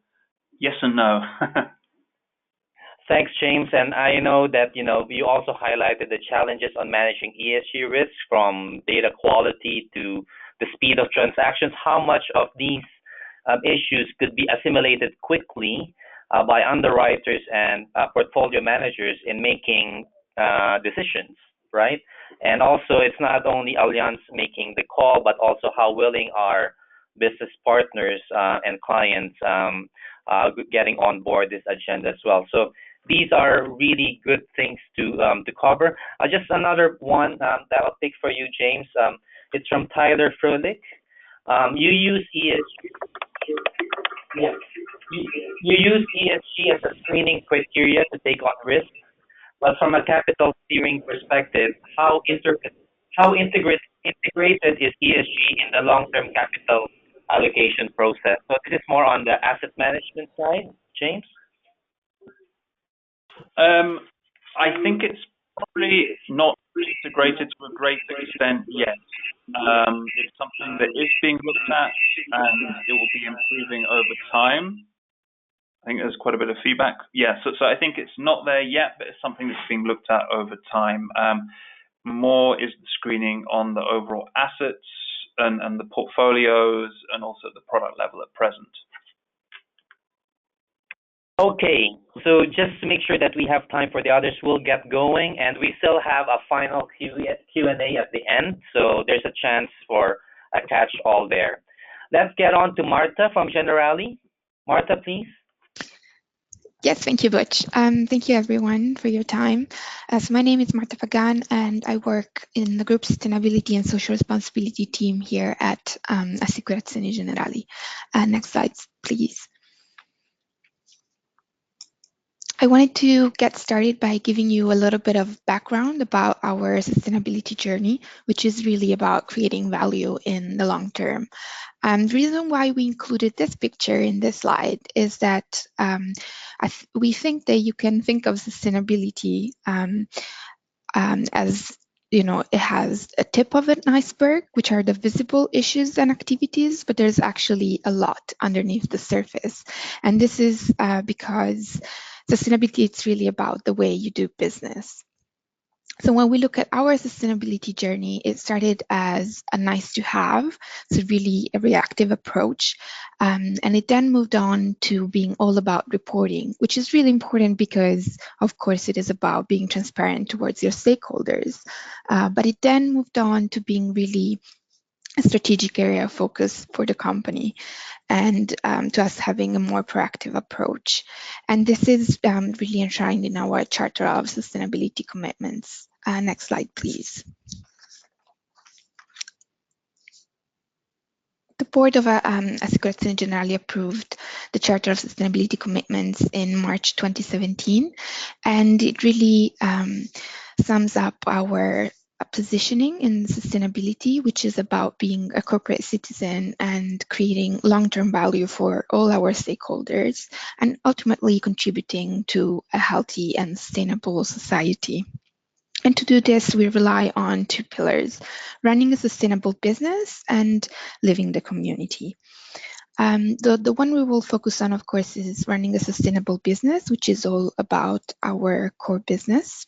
yes and no. Thanks, James. And I know that, you also highlighted the challenges on managing ESG risks, from data quality to the speed of transactions. How much of these issues could be assimilated quickly by underwriters and portfolio managers in making decisions, right? And also, it's not only Allianz making the call, but also how willing are business partners and clients getting on board this agenda as well. So these are really good things to cover. Just another one that I'll pick for you, James. It's from Tyler Froelich. You use ESG. Yeah. You use ESG as a screening criteria to take on risk, but from a capital steering perspective, how integrated is ESG in the long-term capital allocation process? So this is more on the asset management side, James. I think it's probably not integrated to a great extent yet. It's something that is being looked at, and it will be improving over time. I think there's quite a bit of feedback. Yeah, so I think it's not there yet, but it's something that's being looked at over time. More is the screening on the overall assets and the portfolios, and also at the product level at present. Okay, so just to make sure that we have time for the others, we'll get going, and we still have a final Q&A at the end, so there's a chance for a catch-all there. Let's get on to Marta from Generali. Marta, please. Yes, thank you, Butch. Thank you, everyone, for your time. So my name is Marta Pagan, and I work in the Group Sustainability and Social Responsibility team here at Assicurazioni Generali. Next slide, please. I wanted to get started by giving you a little bit of background about our sustainability journey, which is really about creating value in the long term. The reason why we included this picture in this slide is that we think that you can think of sustainability as, it has a tip of an iceberg, which are the visible issues and activities, but there's actually a lot underneath the surface. And this is because sustainability, it's really about the way you do business. So when we look at our sustainability journey, it started as a nice to have, so really a reactive approach. And it then moved on to being all about reporting, which is really important because, of course, it is about being transparent towards your stakeholders. But it then moved on to being really a strategic area of focus for the company, and to us having a more proactive approach. And this is really enshrined in our Charter of Sustainability Commitments. Next slide, please. The board of Assicurazioni Generali approved the Charter of Sustainability Commitments in March 2017, and it really sums up our positioning in sustainability, which is about being a corporate citizen and creating long-term value for all our stakeholders, and ultimately contributing to a healthy and sustainable society. And to do this, we rely on two pillars: running a sustainable business and living the community. The one we will focus on, of course, is running a sustainable business, which is all about our core business.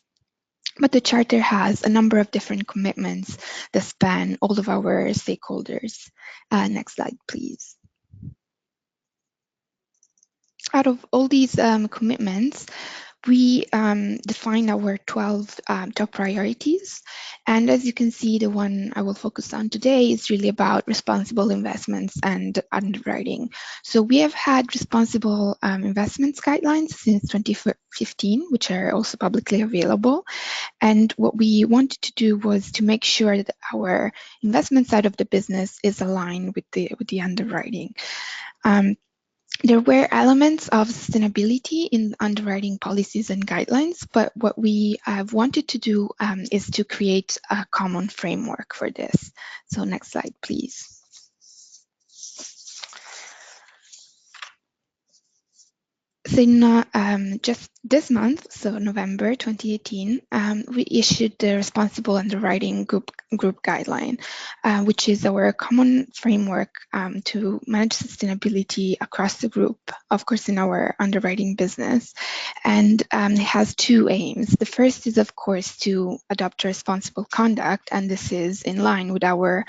But the Charter has a number of different commitments that span all of our stakeholders. Next slide, please. Out of all these commitments, we defined our 12 top priorities. And as you can see, the one I will focus on today is really about responsible investments and underwriting. So we have had responsible investments guidelines since 2015, which are also publicly available. And what we wanted to do was to make sure that our investment side of the business is aligned with the underwriting. There were elements of sustainability in underwriting policies and guidelines, but what we have wanted to do is to create a common framework for this. So next slide, please. So just this month, so November 2018, we issued the Responsible Underwriting Group Guideline, which is our common framework to manage sustainability across the group, of course, in our underwriting business. And it has two aims. The first is, of course, to adopt responsible conduct, and this is in line with our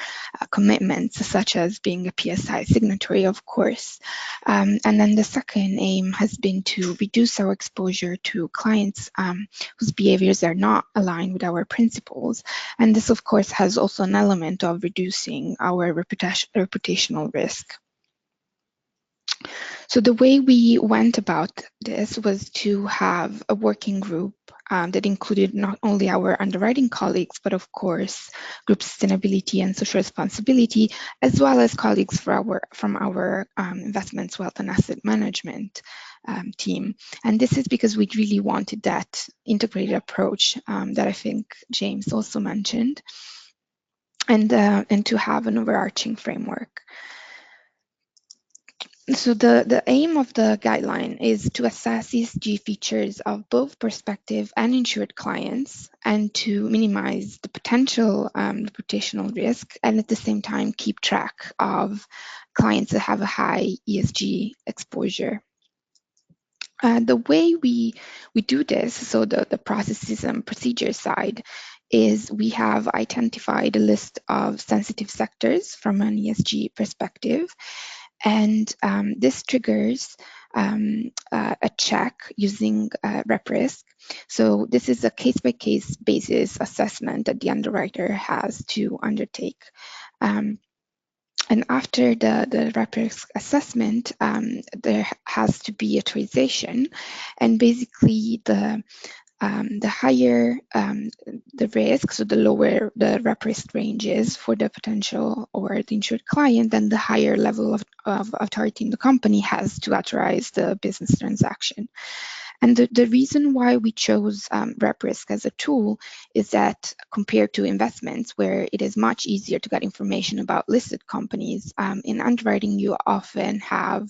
commitments, such as being a PSI signatory, of course. And then the second aim has been to reduce our exposure to clients whose behaviors are not aligned with our principles. And this, of course, has also an element of reducing our reputational risk. So the way we went about this was to have a working group that included not only our underwriting colleagues, but of course, group sustainability and social responsibility, as well as colleagues from our investments, wealth and asset management team. And this is because we really wanted that integrated approach that I think James also mentioned, and to have an overarching framework. So the aim of the guideline is to assess ESG features of both prospective and insured clients, and to minimize the potential reputational risk, and at the same time keep track of clients that have a high ESG exposure. The way we do this, so the processes and procedure side, is we have identified a list of sensitive sectors from an ESG perspective. And this triggers a check using RepRisk. So this is a case-by-case basis assessment that the underwriter has to undertake. And after the RepRisk assessment, there has to be authorization. And basically the higher the risk, so the lower the RepRisk range is for the potential or the insured client, then the higher level of authority in the company has to authorize the business transaction. And the reason why we chose RepRisk as a tool is that compared to investments, where it is much easier to get information about listed companies, in underwriting you often have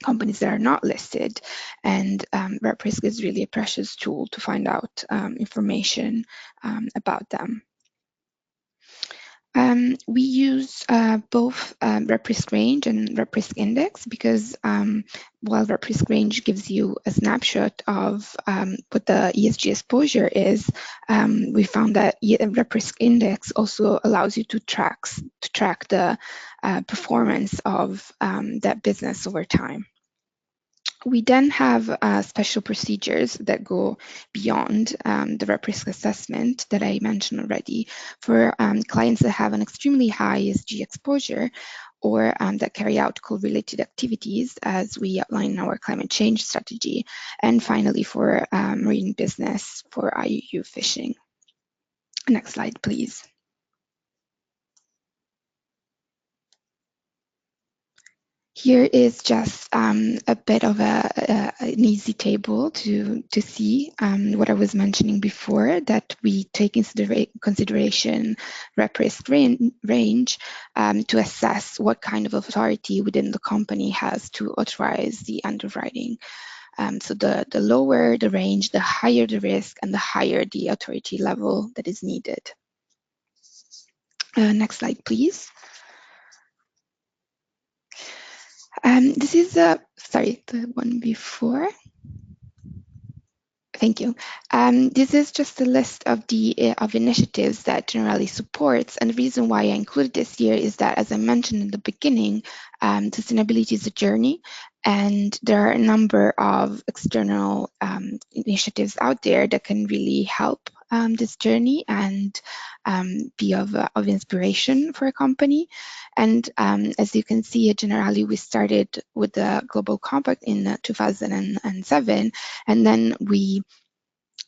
companies that are not listed, and RepRisk is really a precious tool to find out information about them. We use both RepRisk range and RepRisk index because while RepRisk range gives you a snapshot of what the ESG exposure is, we found that RepRisk index also allows you to track the performance of that business over time. We then have special procedures that go beyond the RepRisk assessment that I mentioned already for clients that have an extremely high ESG exposure or that carry out coal-related activities, as we outline in our climate change strategy. And finally, for marine business, for IUU fishing. Next slide, please. Here is just a bit of an easy table to see what I was mentioning before, that we take into consideration RepRisk range to assess what kind of authority within the company has to authorize the underwriting. So the lower the range, the higher the risk, and the higher the authority level that is needed. Next slide, please. This is sorry, the one before. Thank you. This is just a list of the of initiatives that Generali supports, and the reason why I included this here is that, as I mentioned in the beginning, sustainability is a journey, and there are a number of external initiatives out there that can really help this journey and be of inspiration for a company. And as you can see at Generali, we started with the Global Compact in 2007, and then we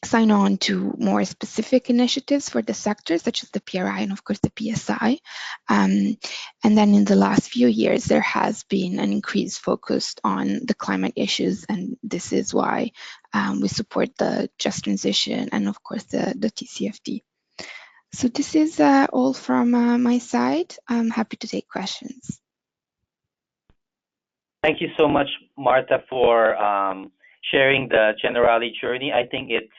sign on to more specific initiatives for the sector, such as the PRI and of course the PSI. And then in the last few years, there has been an increased focus on the climate issues, and this is why we support the just transition and of course the TCFD. So this is all from my side. I'm happy to take questions. Thank you so much, Marta, for sharing the Generali journey. I think it's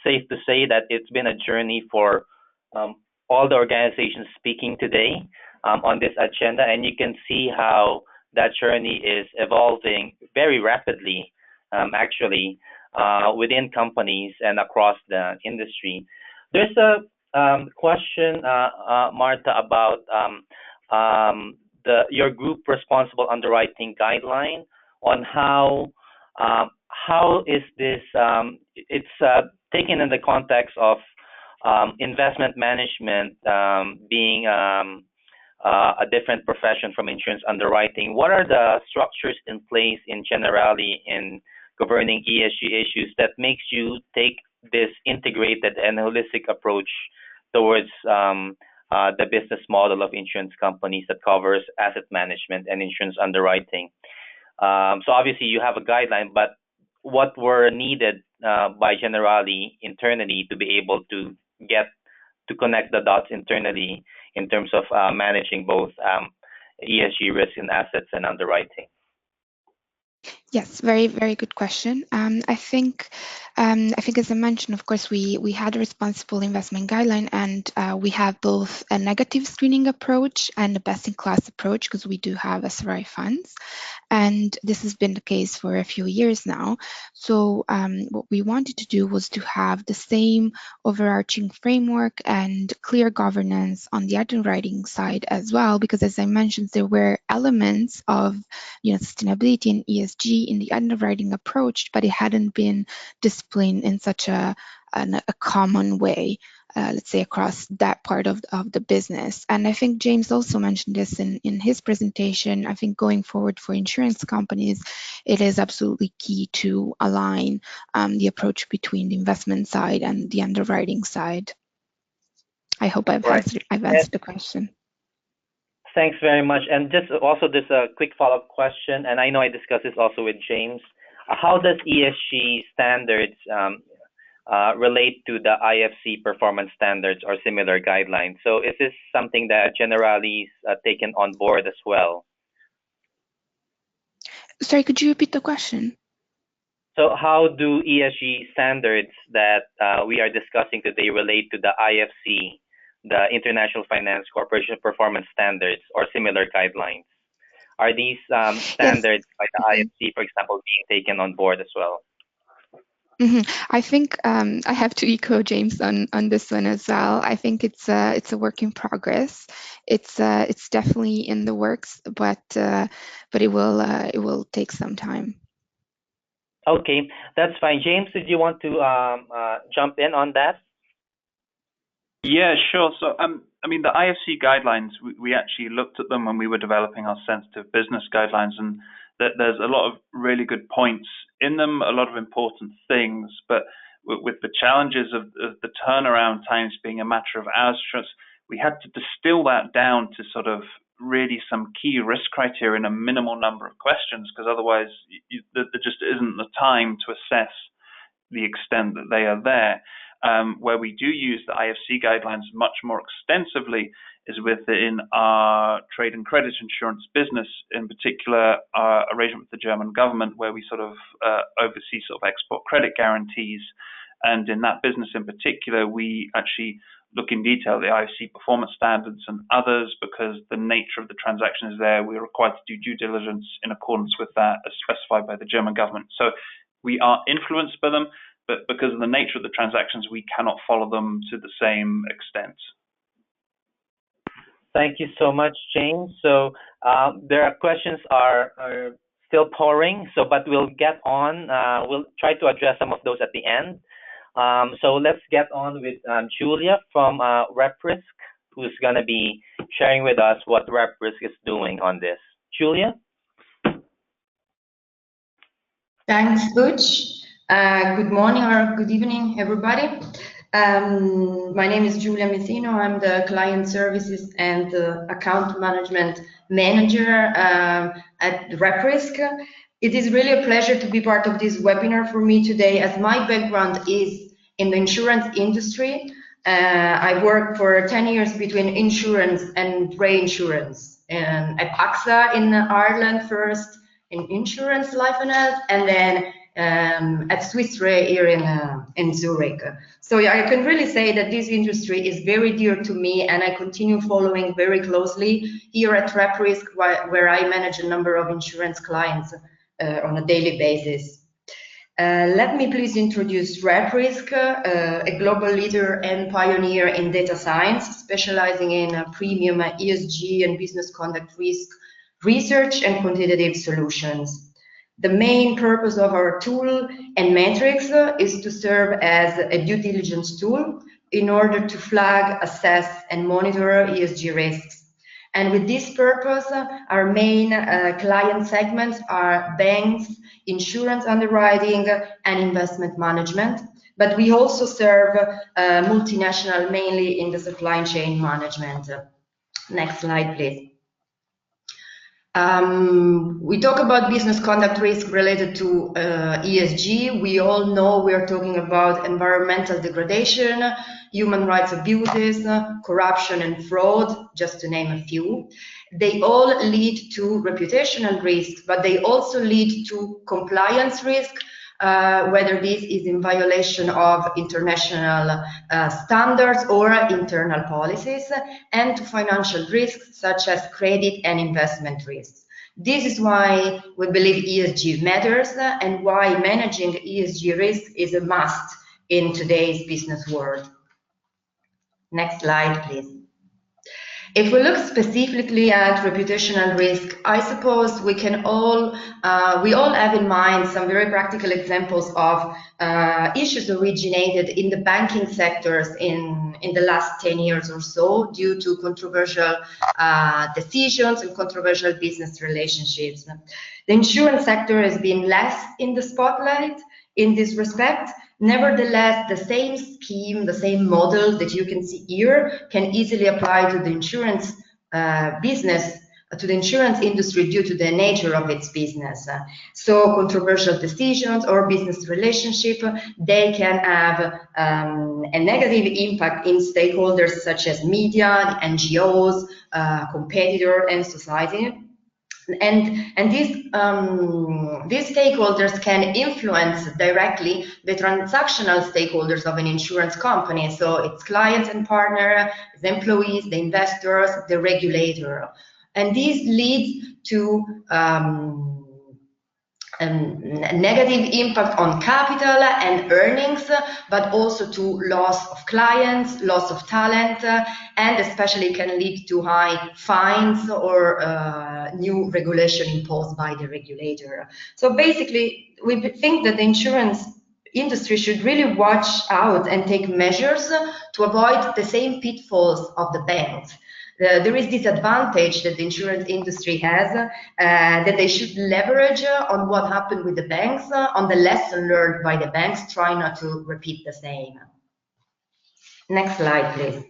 safe to say that it's been a journey for all the organizations speaking today on this agenda, and you can see how that journey is evolving very rapidly, actually, within companies and across the industry. There's a question, Marta, about your group responsible underwriting guideline on how is this it's taken in the context of investment management being a different profession from insurance underwriting. What are the structures in place in Generali in governing ESG issues that makes you take this integrated and holistic approach towards the business model of insurance companies that covers asset management and insurance underwriting? So obviously you have a guideline, but what were needed by Generali internally to be able to get to connect the dots internally in terms of managing both ESG risk in assets and underwriting? Yes, very, very good question. I think as I mentioned, of course, we had a responsible investment guideline, and we have both a negative screening approach and a best-in-class approach because we do have SRI funds, and this has been the case for a few years now. So what we wanted to do was to have the same overarching framework and clear governance on the underwriting side as well, because as I mentioned, there were elements of sustainability and ESG in the underwriting approach, but it hadn't been disciplined in such a common way, let's say, across that part of the business. And I think James also mentioned this in his presentation. I think going forward for insurance companies, it is absolutely key to align the approach between the investment side and the underwriting side. I hope I've answered the question. Thanks very much. And just also this quick follow-up question, and I know I discussed this also with James. How does ESG standards relate to the IFC performance standards or similar guidelines? So is this something that Generali's taken on board as well? Sorry, could you repeat the question? So how do ESG standards that we are discussing today relate to the IFC, the International Finance Corporation Performance Standards or similar guidelines? Are these standards by the IFC, for example, being taken on board as well? I think I have to echo James on this one as well. I think it's a work in progress. It's definitely in the works, but it will take some time. Okay, that's fine. James, did you want to jump in on that? Yeah, sure. So, I mean, the IFC guidelines, we actually looked at them when we were developing our sensitive business guidelines, and there's a lot of really good points in them, a lot of important things, but with the challenges of the turnaround times being a matter of hours, we had to distill that down to sort of really some key risk criteria in a minimal number of questions, because otherwise there just isn't the time to assess the extent that they are there. Where we do use the IFC guidelines much more extensively is within our trade and credit insurance business, in particular our arrangement with the German government, where we sort of oversee sort of export credit guarantees. And in that business in particular, we actually look in detail at the IFC performance standards and others, because the nature of the transaction is there. We're required to do due diligence in accordance with that as specified by the German government. So we are influenced by them. but because of the nature of the transactions, we cannot follow them to the same extent. Thank you so much, James. So there are questions are still pouring, but we'll get on. We'll try to address some of those at the end. So let's get on with Julia from RepRisk, who's going to be sharing with us what RepRisk is doing on this. Julia? Thanks, Butch. Good morning or good evening, everybody. My name is Julia Messino. I'm the Client Services and Account Management Manager at RepRisk. It is really a pleasure to be part of this webinar for me today, as my background is in the insurance industry. I worked for 10 years between insurance and reinsurance, and at AXA in Ireland first, in insurance, life and health, and then at Swiss Re here in Zurich. So yeah, I can really say that this industry is very dear to me, and I continue following very closely here at RepRisk, where I manage a number of insurance clients on a daily basis. Let me please introduce RepRisk, a global leader and pioneer in data science, specializing in premium ESG and business conduct risk research and quantitative solutions. The main purpose of our tool and metrics is to serve as a due diligence tool in order to flag, assess, and monitor ESG risks. And with this purpose, our main client segments are banks, insurance underwriting, and investment management. But we also serve multinational, mainly in the supply chain management. Next slide, please. We talk about business conduct risk related to ESG. We all know we are talking about environmental degradation, human rights abuses, corruption and fraud, just to name a few. They all lead to reputational risk, but they also lead to compliance risk, whether this is in violation of international standards or internal policies, and to financial risks such as credit and investment risks. This is why we believe ESG matters and why managing ESG risk is a must in today's business world. Next slide, please. If we look specifically at reputational risk, I suppose we all have in mind some very practical examples of issues originated in the banking sectors in the last 10 years or so due to controversial decisions and controversial business relationships. The insurance sector has been less in the spotlight in this respect. Nevertheless, the same scheme, the same model that you can see here can easily apply to the insurance business, to the insurance industry due to the nature of its business. So controversial decisions or business relationship, they can have a negative impact in stakeholders such as media, NGOs, competitor and society. And these stakeholders can influence directly the transactional stakeholders of an insurance company. So its clients and partner, its employees, the investors, the regulator. And this leads to a negative impact on capital and earnings, but also to loss of clients, loss of talent, and especially can lead to high fines or new regulation imposed by the regulator. So basically, we think that the insurance industry should really watch out and take measures to avoid the same pitfalls of the banks. There is this advantage that the insurance industry has that they should leverage on what happened with the banks, on the lesson learned by the banks, try not to repeat the same. Next slide, please.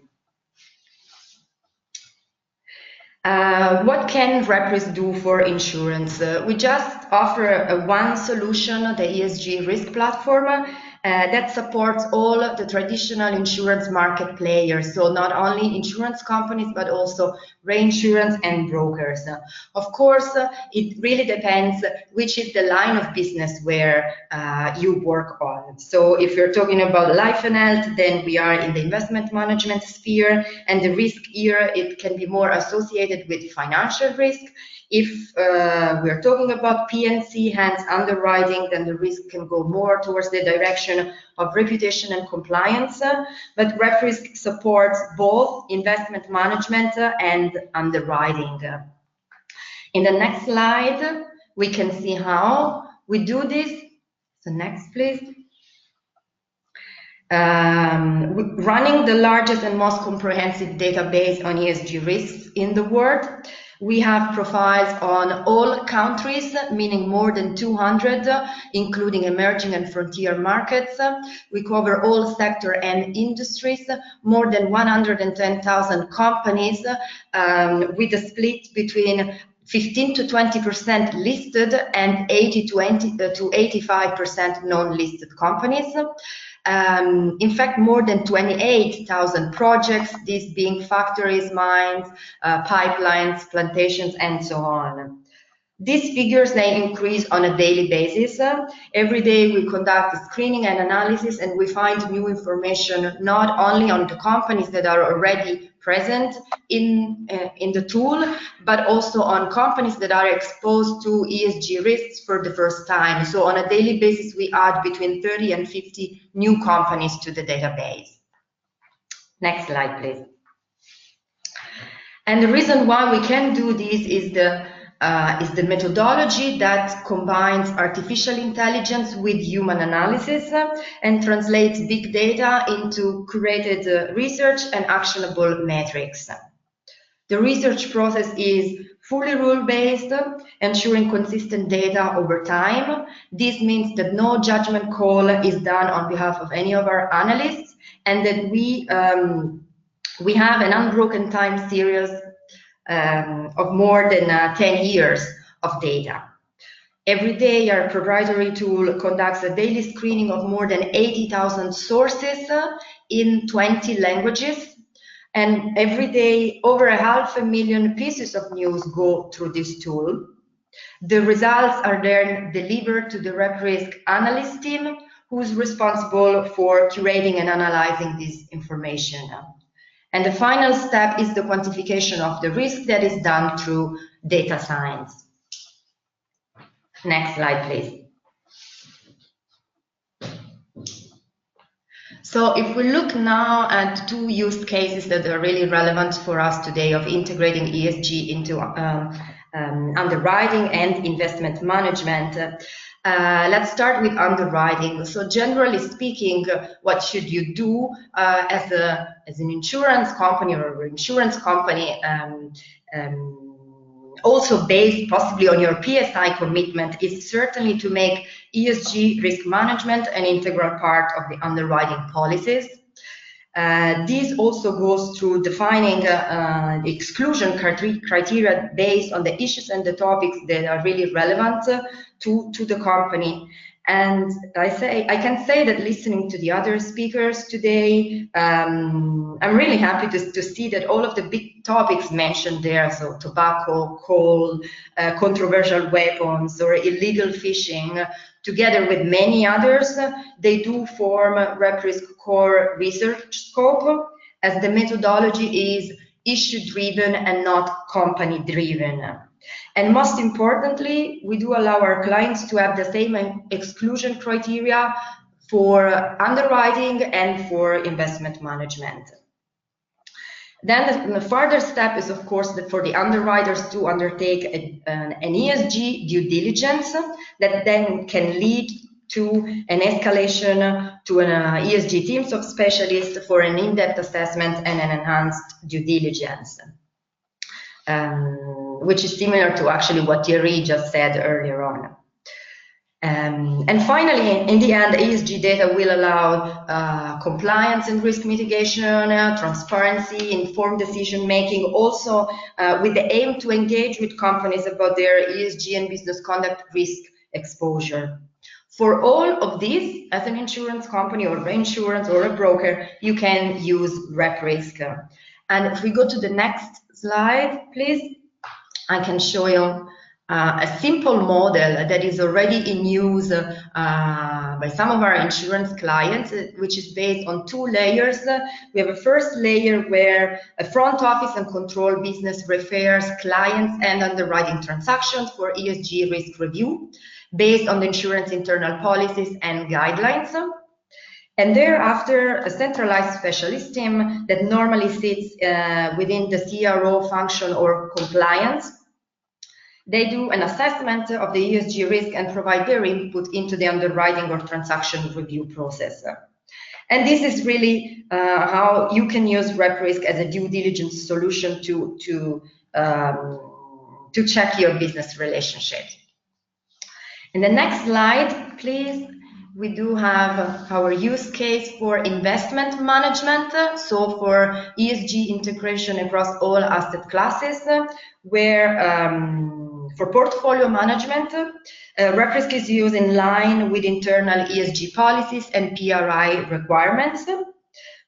What can RepRisk do for insurance? We just offer one solution, the ESG risk platform, that supports all the traditional insurance market players. So not only insurance companies, but also reinsurance and brokers. Of course, it really depends which is the line of business where you work on. So if you're talking about life and health, then we are in the investment management sphere, and the risk here, it can be more associated with financial risk. If we're talking about P&C, hence underwriting, then the risk can go more towards the direction of reputation and compliance. But RepRisk supports both investment management and underwriting. In the next slide, we can see how we do this. So next, please. Running the largest and most comprehensive database on ESG risks in the world. We have profiles on all countries, meaning more than 200, including emerging and frontier markets. We cover all sectors and industries, more than 110,000 companies, with a split between 15 to 20% listed and 80 to 85% non-listed companies. In fact, more than 28,000 projects, these being factories, mines, pipelines, plantations, and so on. These figures, they increase on a daily basis. Every day we conduct a screening and analysis, and we find new information not only on the companies that are already present in the tool, but also on companies that are exposed to ESG risks for the first time. So on a daily basis, we add between 30 and 50 new companies to the database. Next slide, please. And the reason why we can do this is the methodology that combines artificial intelligence with human analysis and translates big data into curated research and actionable metrics. The research process is fully rule-based, ensuring consistent data over time. This means that no judgment call is done on behalf of any of our analysts, and that we have an unbroken time series of more than 10 years of data. Every day, our proprietary tool conducts a daily screening of more than 80,000 sources in 20 languages. And every day, over 500,000 pieces of news go through this tool. The results are then delivered to the RepRisk analyst team, who is responsible for curating and analyzing this information. And the final step is the quantification of the risk that is done through data science. Next slide, please. So if we look now at two use cases that are really relevant for us today of integrating ESG into underwriting and investment management, let's start with underwriting. So generally speaking, what should you do as an insurance company or a insurance company, also based possibly on your PSI commitment, is certainly to make ESG risk management an integral part of the underwriting policies. This also goes through defining the exclusion criteria based on the issues and the topics that are really relevant to the company. And I can say that listening to the other speakers today, I'm really happy to see that all of the big topics mentioned there, so tobacco, coal, controversial weapons, or illegal fishing, together with many others, they do form RepRisk core research scope, as the methodology is issue-driven and not company-driven. And most importantly, we do allow our clients to have the same exclusion criteria for underwriting and for investment management. Then the further step is, of course, that for the underwriters to undertake an ESG due diligence that then can lead to an escalation to an ESG teams of specialists for an in-depth assessment and an enhanced due diligence, which is similar to actually what Thierry just said earlier on. And finally, in the end, ESG data will allow compliance and risk mitigation, transparency, informed decision-making, also with the aim to engage with companies about their ESG and business conduct risk exposure. For all of this, as an insurance company or reinsurance or a broker, you can use RepRisk. And if we go to the next slide, please, I can show you a simple model that is already in use by some of our insurance clients, which is based on 2 layers. We have a first layer where a front office and control business refers clients and underwriting transactions for ESG risk review based on the insurance internal policies and guidelines. And thereafter, a centralized specialist team that normally sits within the CRO function or compliance. They do an assessment of the ESG risk and provide their input into the underwriting or transaction review process. And this is really how you can use RepRisk as a due diligence solution to check your business relationship. In the next slide, please, we do have our use case for investment management. So for ESG integration across all asset classes, where for portfolio management, RepRisk is used in line with internal ESG policies and PRI requirements,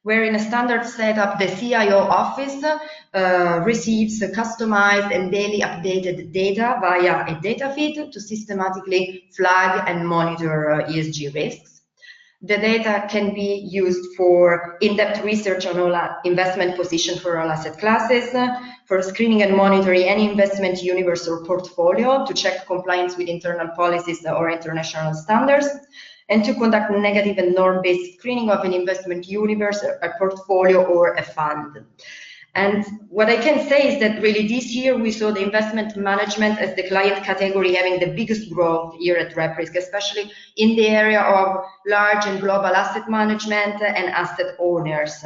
where in a standard setup, the CIO office receives customized and daily updated data via a data feed to systematically flag and monitor ESG risks. The data can be used for in-depth research on all investment positions for all asset classes, for screening and monitoring any investment universe or portfolio to check compliance with internal policies or international standards, and to conduct negative and norm-based screening of an investment universe, a portfolio, or a fund. And what I can say is that really this year we saw the investment management as the client category having the biggest growth here at RepRisk, especially in the area of large and global asset management and asset owners.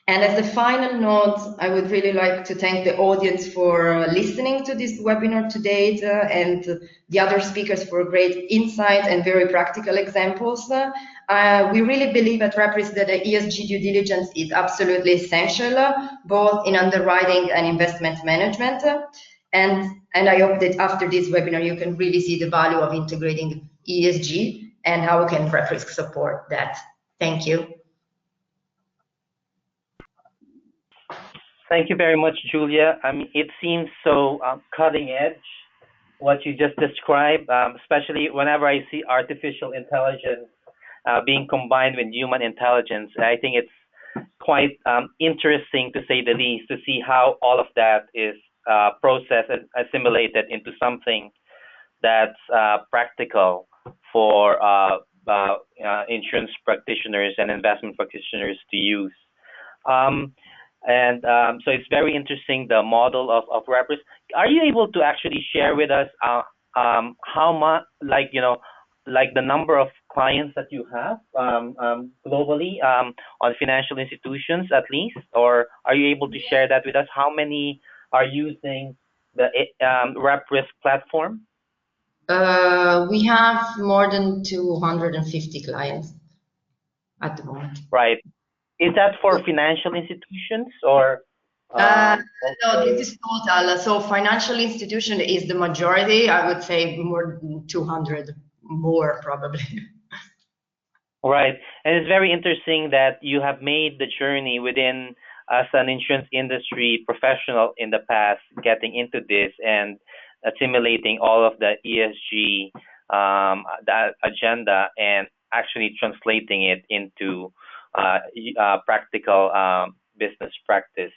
And as a final note, I would really like to thank the audience for listening to this webinar to date and the other speakers for great insight and very practical examples. We really believe at RepRisk that the ESG due diligence is absolutely essential, both in underwriting and investment management. And I hope that after this webinar, you can really see the value of integrating ESG and how can RepRisk support that. Thank you. Thank you very much, Julia. I mean, it seems so cutting edge, what you just described, especially whenever I see artificial intelligence being combined with human intelligence. I think it's quite interesting, to say the least, to see how all of that is processed and assimilated into something that's practical for insurance practitioners and investment practitioners to use. So it's very interesting, the model of RepRisk. Are you able to actually share with us how much, like the number of clients that you have globally on financial institutions at least, or are you able to share that with us? How many are using the RepRisk platform? We have more than 250 clients at the moment. Right. Is that for financial institutions or? No, this is total. So financial institution is the majority. I would say more than 200, more probably. Right. And it's very interesting that you have made the journey within as an insurance industry professional in the past, getting into this and assimilating all of the ESG that agenda and actually translating it into practical business practice.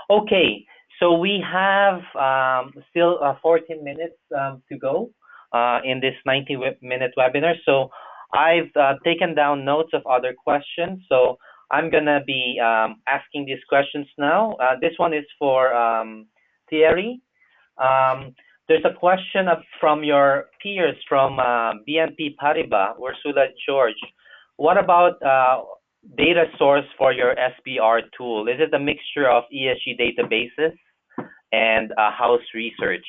Okay, so we have still 14 minutes to go in this 90-minute webinar. So I've taken down notes of other questions. So I'm going to be asking these questions now. This one is for Thierry. There's a question from your peers from BNP Paribas, Ursula George. What about data source for your SBR tool? Is it a mixture of ESG databases and house research?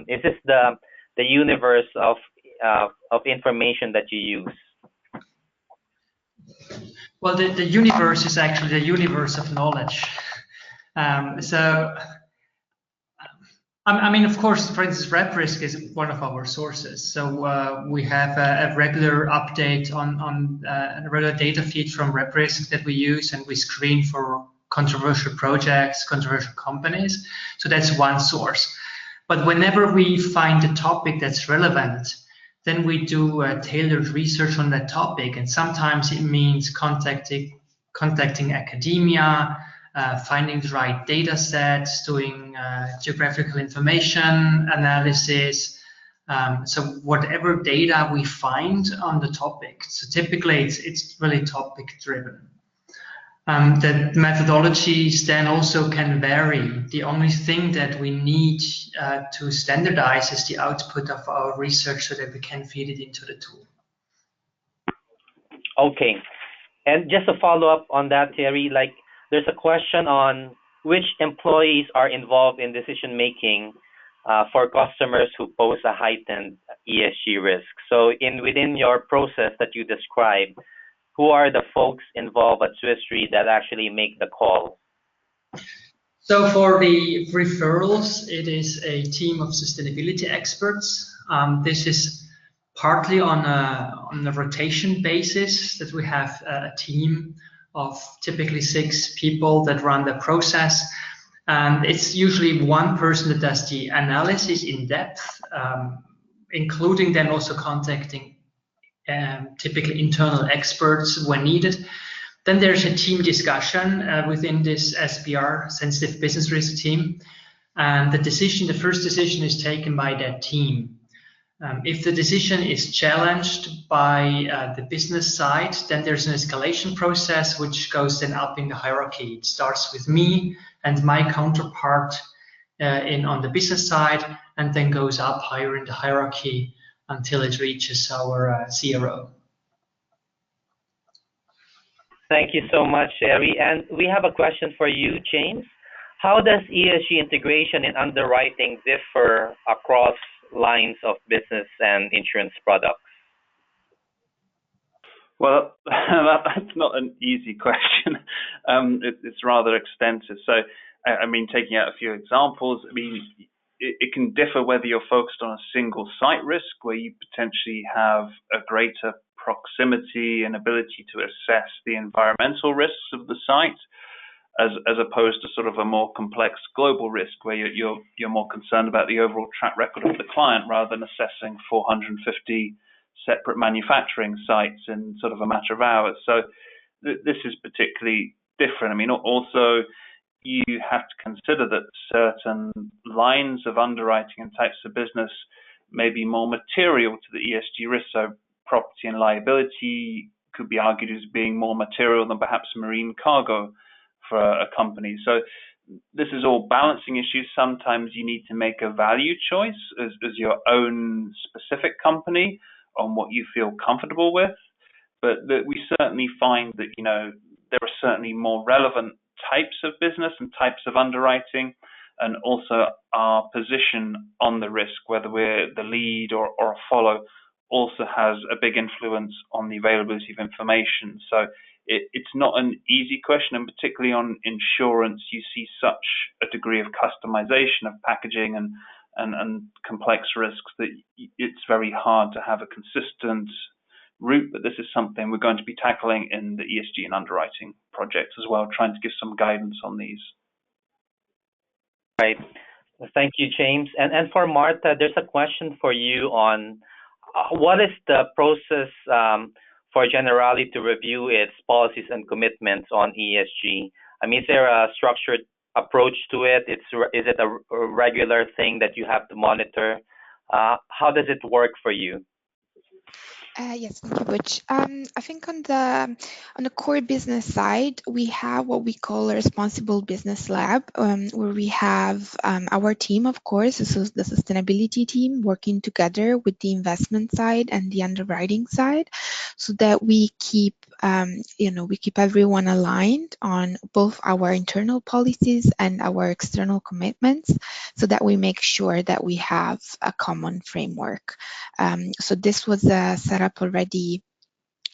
Is this the universe of information that you use? Well, the universe is actually the universe of knowledge. I mean, of course, for instance, RepRisk is one of our sources. So we have a regular update on a regular data feed from RepRisk that we use, and we screen for controversial projects, controversial companies. So that's one source. But whenever we find a topic that's relevant, then we do tailored research on that topic. And sometimes it means contacting academia, finding the right data sets, doing geographical information analysis. So whatever data we find on the topic. So typically it's really topic driven. The methodologies then also can vary. The only thing that we need to standardize is the output of our research so that we can feed it into the tool. Okay. And just to follow up on that, Thierry, like there's a question on which employees are involved in decision making for customers who pose a heightened ESG risk. So within your process that you described, who are the folks involved at Swiss Re that actually make the call? So for the referrals, it is a team of sustainability experts. This is partly on a rotation basis that we have a team of typically 6 people that run the process. And it's usually one person that does the analysis in depth, including then also contacting typically internal experts when needed. Then there's a team discussion within this SBR, Sensitive Business Risk team. And the first decision is taken by that team. If the decision is challenged by the business side, then there's an escalation process which goes then up in the hierarchy. It starts with me and my counterpart on the business side, and then goes up higher in the hierarchy until it reaches our CRO. Thank you so much, Sherry. And we have a question for you, James. How does ESG integration in underwriting differ across lines of business and insurance products? Well, that's not an easy question. It's rather extensive. So, I mean, taking out a few examples, I mean, it can differ whether you're focused on a single site risk, where you potentially have a greater proximity and ability to assess the environmental risks of the site, as opposed to sort of a more complex global risk, where you're more concerned about the overall track record of the client rather than assessing 450 separate manufacturing sites in sort of a matter of hours. So this is particularly different. I mean, also you have to consider that certain lines of underwriting and types of business may be more material to the ESG risk. So property and liability could be argued as being more material than perhaps marine cargo for a company. So this is all balancing issues. Sometimes you need to make a value choice as your own specific company on what you feel comfortable with. But we certainly find that, you know, there are certainly more relevant types of business and types of underwriting, and also our position on the risk, whether we're the lead or a follow, also has a big influence on the availability of information. So it's not an easy question, and particularly on insurance, you see such a degree of customization of packaging and complex risks that it's very hard to have a consistent route. But this is something we're going to be tackling in the ESG and underwriting projects as well, trying to give some guidance on these. Right. Thank you, James. And for Martha, there's a question for you on what is the process for Generali to review its policies and commitments on ESG? I mean, is there a structured approach to it? Is it a regular thing that you have to monitor? How does it work for you? Yes, thank you, Butch. I think on the core business side, we have what we call a responsible business lab, where we have our team, of course, this is the sustainability team working together with the investment side and the underwriting side, so that we keep everyone aligned on both our internal policies and our external commitments, so that we make sure that we have a common framework. So this was set up already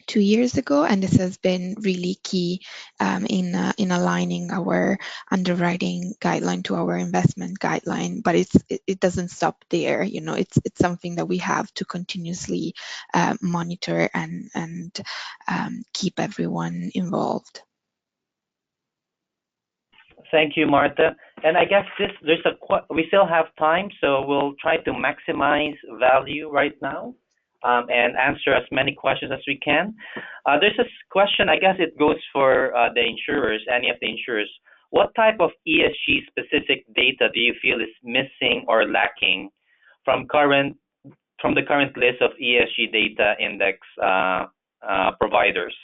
2 years ago, and this has been really key in aligning our underwriting guideline to our investment guideline. But it doesn't stop there. You know, it's something that we have to continuously monitor and keep everyone involved. Thank you, Martha. And I guess we still have time, so we'll try to maximize value right now, and answer as many questions as we can. There's this question, I guess it goes for the insurers, any of the insurers. What type of ESG specific data do you feel is missing or lacking from the current list of ESG data index providers?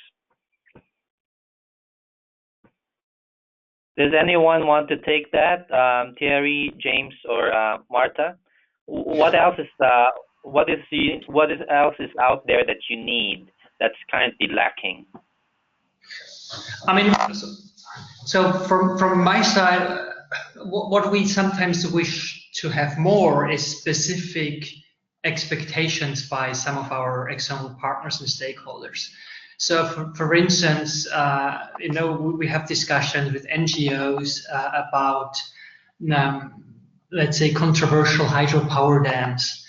Does anyone want to take that? Thierry, James, or Martha? What else is out there that you need that's currently lacking? I mean, so from my side, what we sometimes wish to have more is specific expectations by some of our external partners and stakeholders. So, for instance, we have discussions with NGOs about, let's say, controversial hydropower dams,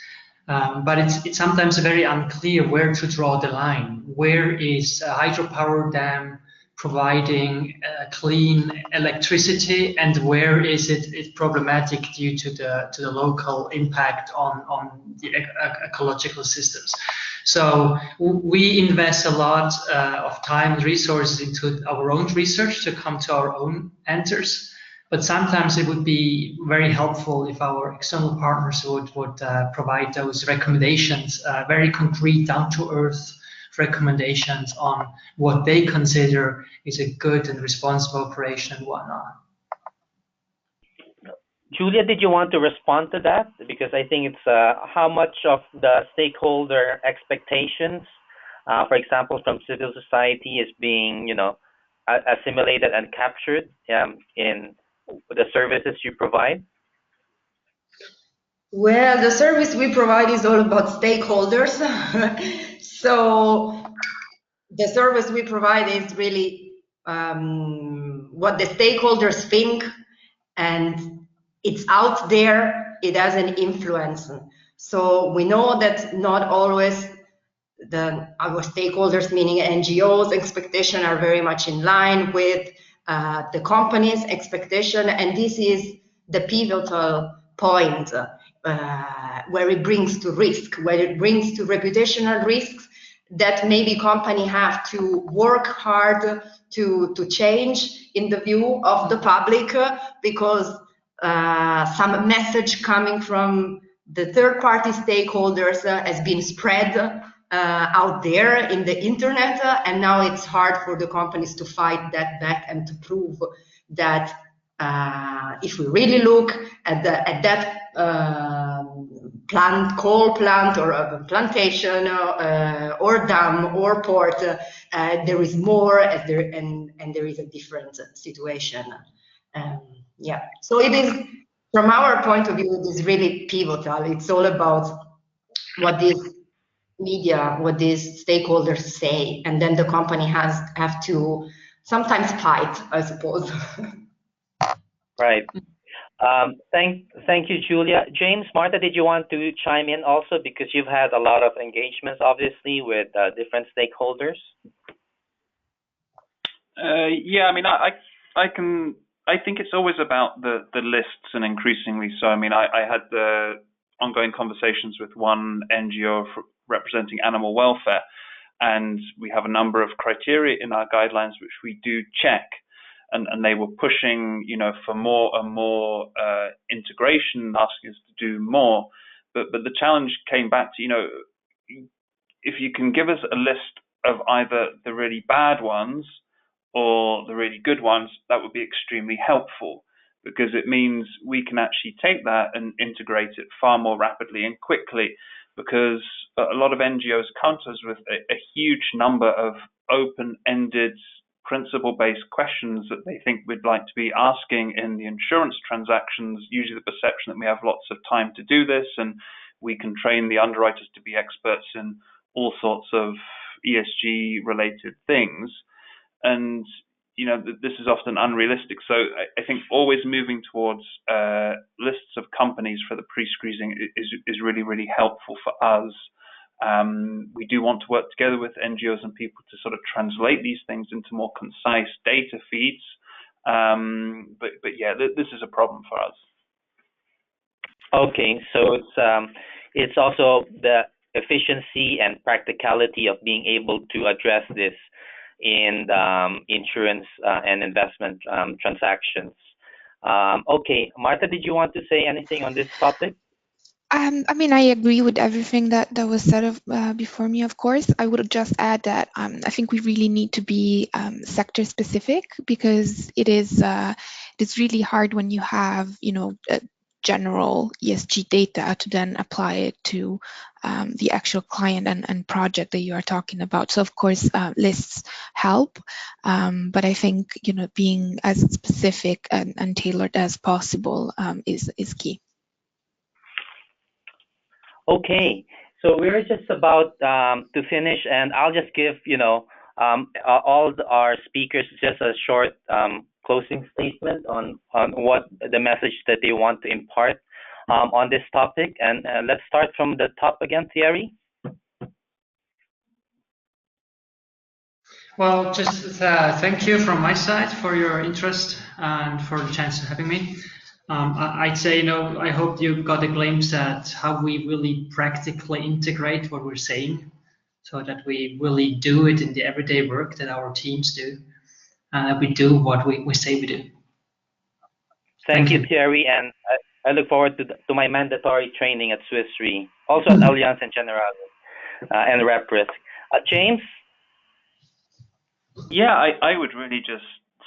but it's sometimes very unclear where to draw the line. Where is a hydropower dam providing clean electricity, and where is it problematic due to the local impact on the ecological systems? So we invest a lot of time and resources into our own research to come to our own answers. But sometimes it would be very helpful if our external partners would provide those recommendations, very concrete, down-to-earth recommendations on what they consider is a good and responsible operation and whatnot. Julia, did you want to respond to that? Because I think it's how much of the stakeholder expectations, for example, from civil society, is being, assimilated and captured in the services you provide? Well, the service we provide is all about stakeholders. So the service we provide is really what the stakeholders think, and it's out there, it has an influence. So we know that not always our stakeholders, meaning NGOs, expectations are very much in line with the company's expectation, and this is the pivotal point where it brings to risk, where it brings to reputational risks that maybe company have to work hard to change in the view of the public, because some message coming from the third-party stakeholders has been spread out there in the internet, and now it's hard for the companies to fight that back and to prove that if we really look at that coal plant or a plantation or dam or port, there is more, and there is a different situation. Yeah, so it is, from our point of view, it is really pivotal. It's all about what these media, what these stakeholders say, and then the company have to sometimes fight, I suppose. Right. Thank you, Julia. James, Martha, did you want to chime in also, because you've had a lot of engagements, obviously, with different stakeholders? Yeah, I mean, I think it's always about the lists, and increasingly so. I mean, I had the ongoing conversations with one NGO representing animal welfare, and we have a number of criteria in our guidelines which we do check, and they were pushing, for more and more integration, asking us to do more. But the challenge came back to, if you can give us a list of either the really bad ones or the really good ones, that would be extremely helpful, because it means we can actually take that and integrate it far more rapidly and quickly, because a lot of NGOs come to us with a huge number of open-ended, principle-based questions that they think we'd like to be asking in the insurance transactions, usually the perception that we have lots of time to do this, and we can train the underwriters to be experts in all sorts of ESG-related things. And this is often unrealistic. So I think always moving towards lists of companies for the pre-screening is really, really helpful for us. We do want to work together with NGOs and people to sort of translate these things into more concise data feeds. But yeah, this is a problem for us. Okay, so it's also the efficiency and practicality of being able to address this in insurance and investment transactions. Okay, Martha, did you want to say anything on this topic? I mean, I agree with everything that was said before me, of course. I would just add that I think we really need to be sector specific, because it is really hard when you have, general ESG data to then apply it to the actual client and project that you are talking about. So of course, lists help, but I think, being as specific and tailored as possible is key. Okay, so we're just about to finish, and I'll just give all our speakers just a short closing statement on what the message that they want to impart on this topic. And let's start from the top again, Thierry. Well, just thank you from my side for your interest and for the chance of having me. I'd say, I hope you got a glimpse at how we really practically integrate what we're saying, so that we really do it in the everyday work that our teams do, and that we do what we say we do. Thank you, Thierry, and I look forward to my mandatory training at Swiss Re, also at Allianz and Generali, and RepRisk. James? Yeah, I would really just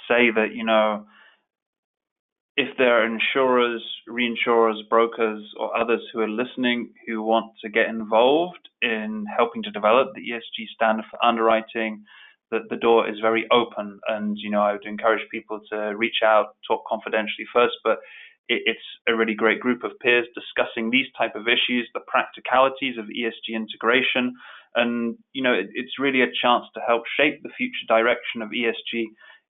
say that, if there are insurers, reinsurers, brokers, or others who are listening who want to get involved in helping to develop the ESG standard for underwriting, that the door is very open. And, I would encourage people to reach out, talk confidentially first, but it's a really great group of peers discussing these type of issues, the practicalities of ESG integration. And, it's really a chance to help shape the future direction of ESG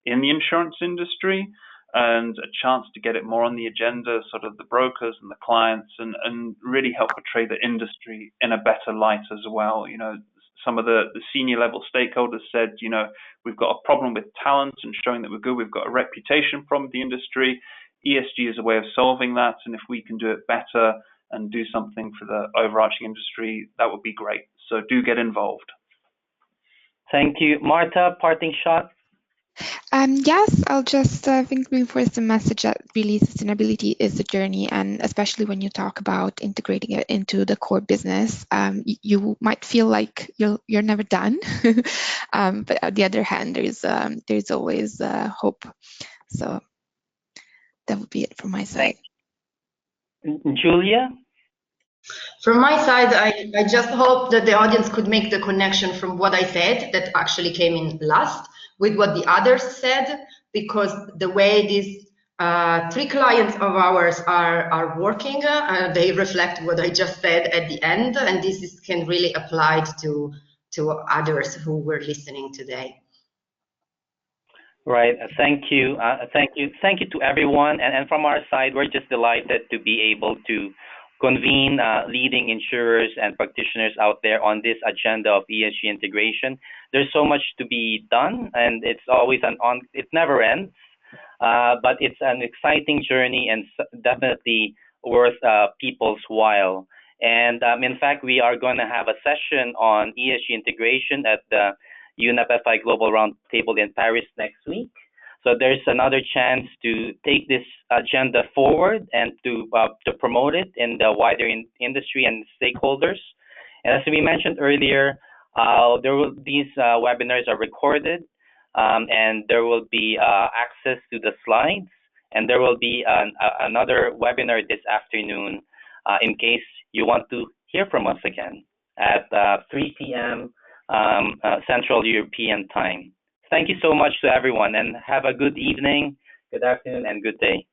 in the insurance industry, and a chance to get it more on the agenda, sort of the brokers and the clients, and really help portray the industry in a better light as well. Some of the senior level stakeholders said, we've got a problem with talent and showing that we're good. We've got a reputation from the industry. ESG is a way of solving that. And if we can do it better and do something for the overarching industry, that would be great. So do get involved. Thank you. Martha, parting shot? Yes, I'll just reinforce the message that really sustainability is a journey, and especially when you talk about integrating it into the core business, you might feel like you're never done, but on the other hand, there's always hope. So that would be it from my side. Julia? From my side, I just hope that the audience could make the connection from what I said that actually came in last with what the others said, because the way these three clients of ours are working, they reflect what I just said at the end, and this can really apply to others who were listening today. Right. Thank you. Thank you to everyone. And from our side, we're just delighted to be able to convene leading insurers and practitioners out there on this agenda of ESG integration. There's so much to be done, and it's always it never ends, but it's an exciting journey and definitely worth people's while. And in fact, we are going to have a session on ESG integration at the UNFFI Global Roundtable in Paris next week. So there's another chance to take this agenda forward and to promote it in the wider industry and stakeholders. And as we mentioned earlier, these webinars are recorded, and there will be access to the slides, and there will be another webinar this afternoon in case you want to hear from us again at 3 p.m. Central European Time. Thank you so much to everyone, and have a good evening, good afternoon, and good day.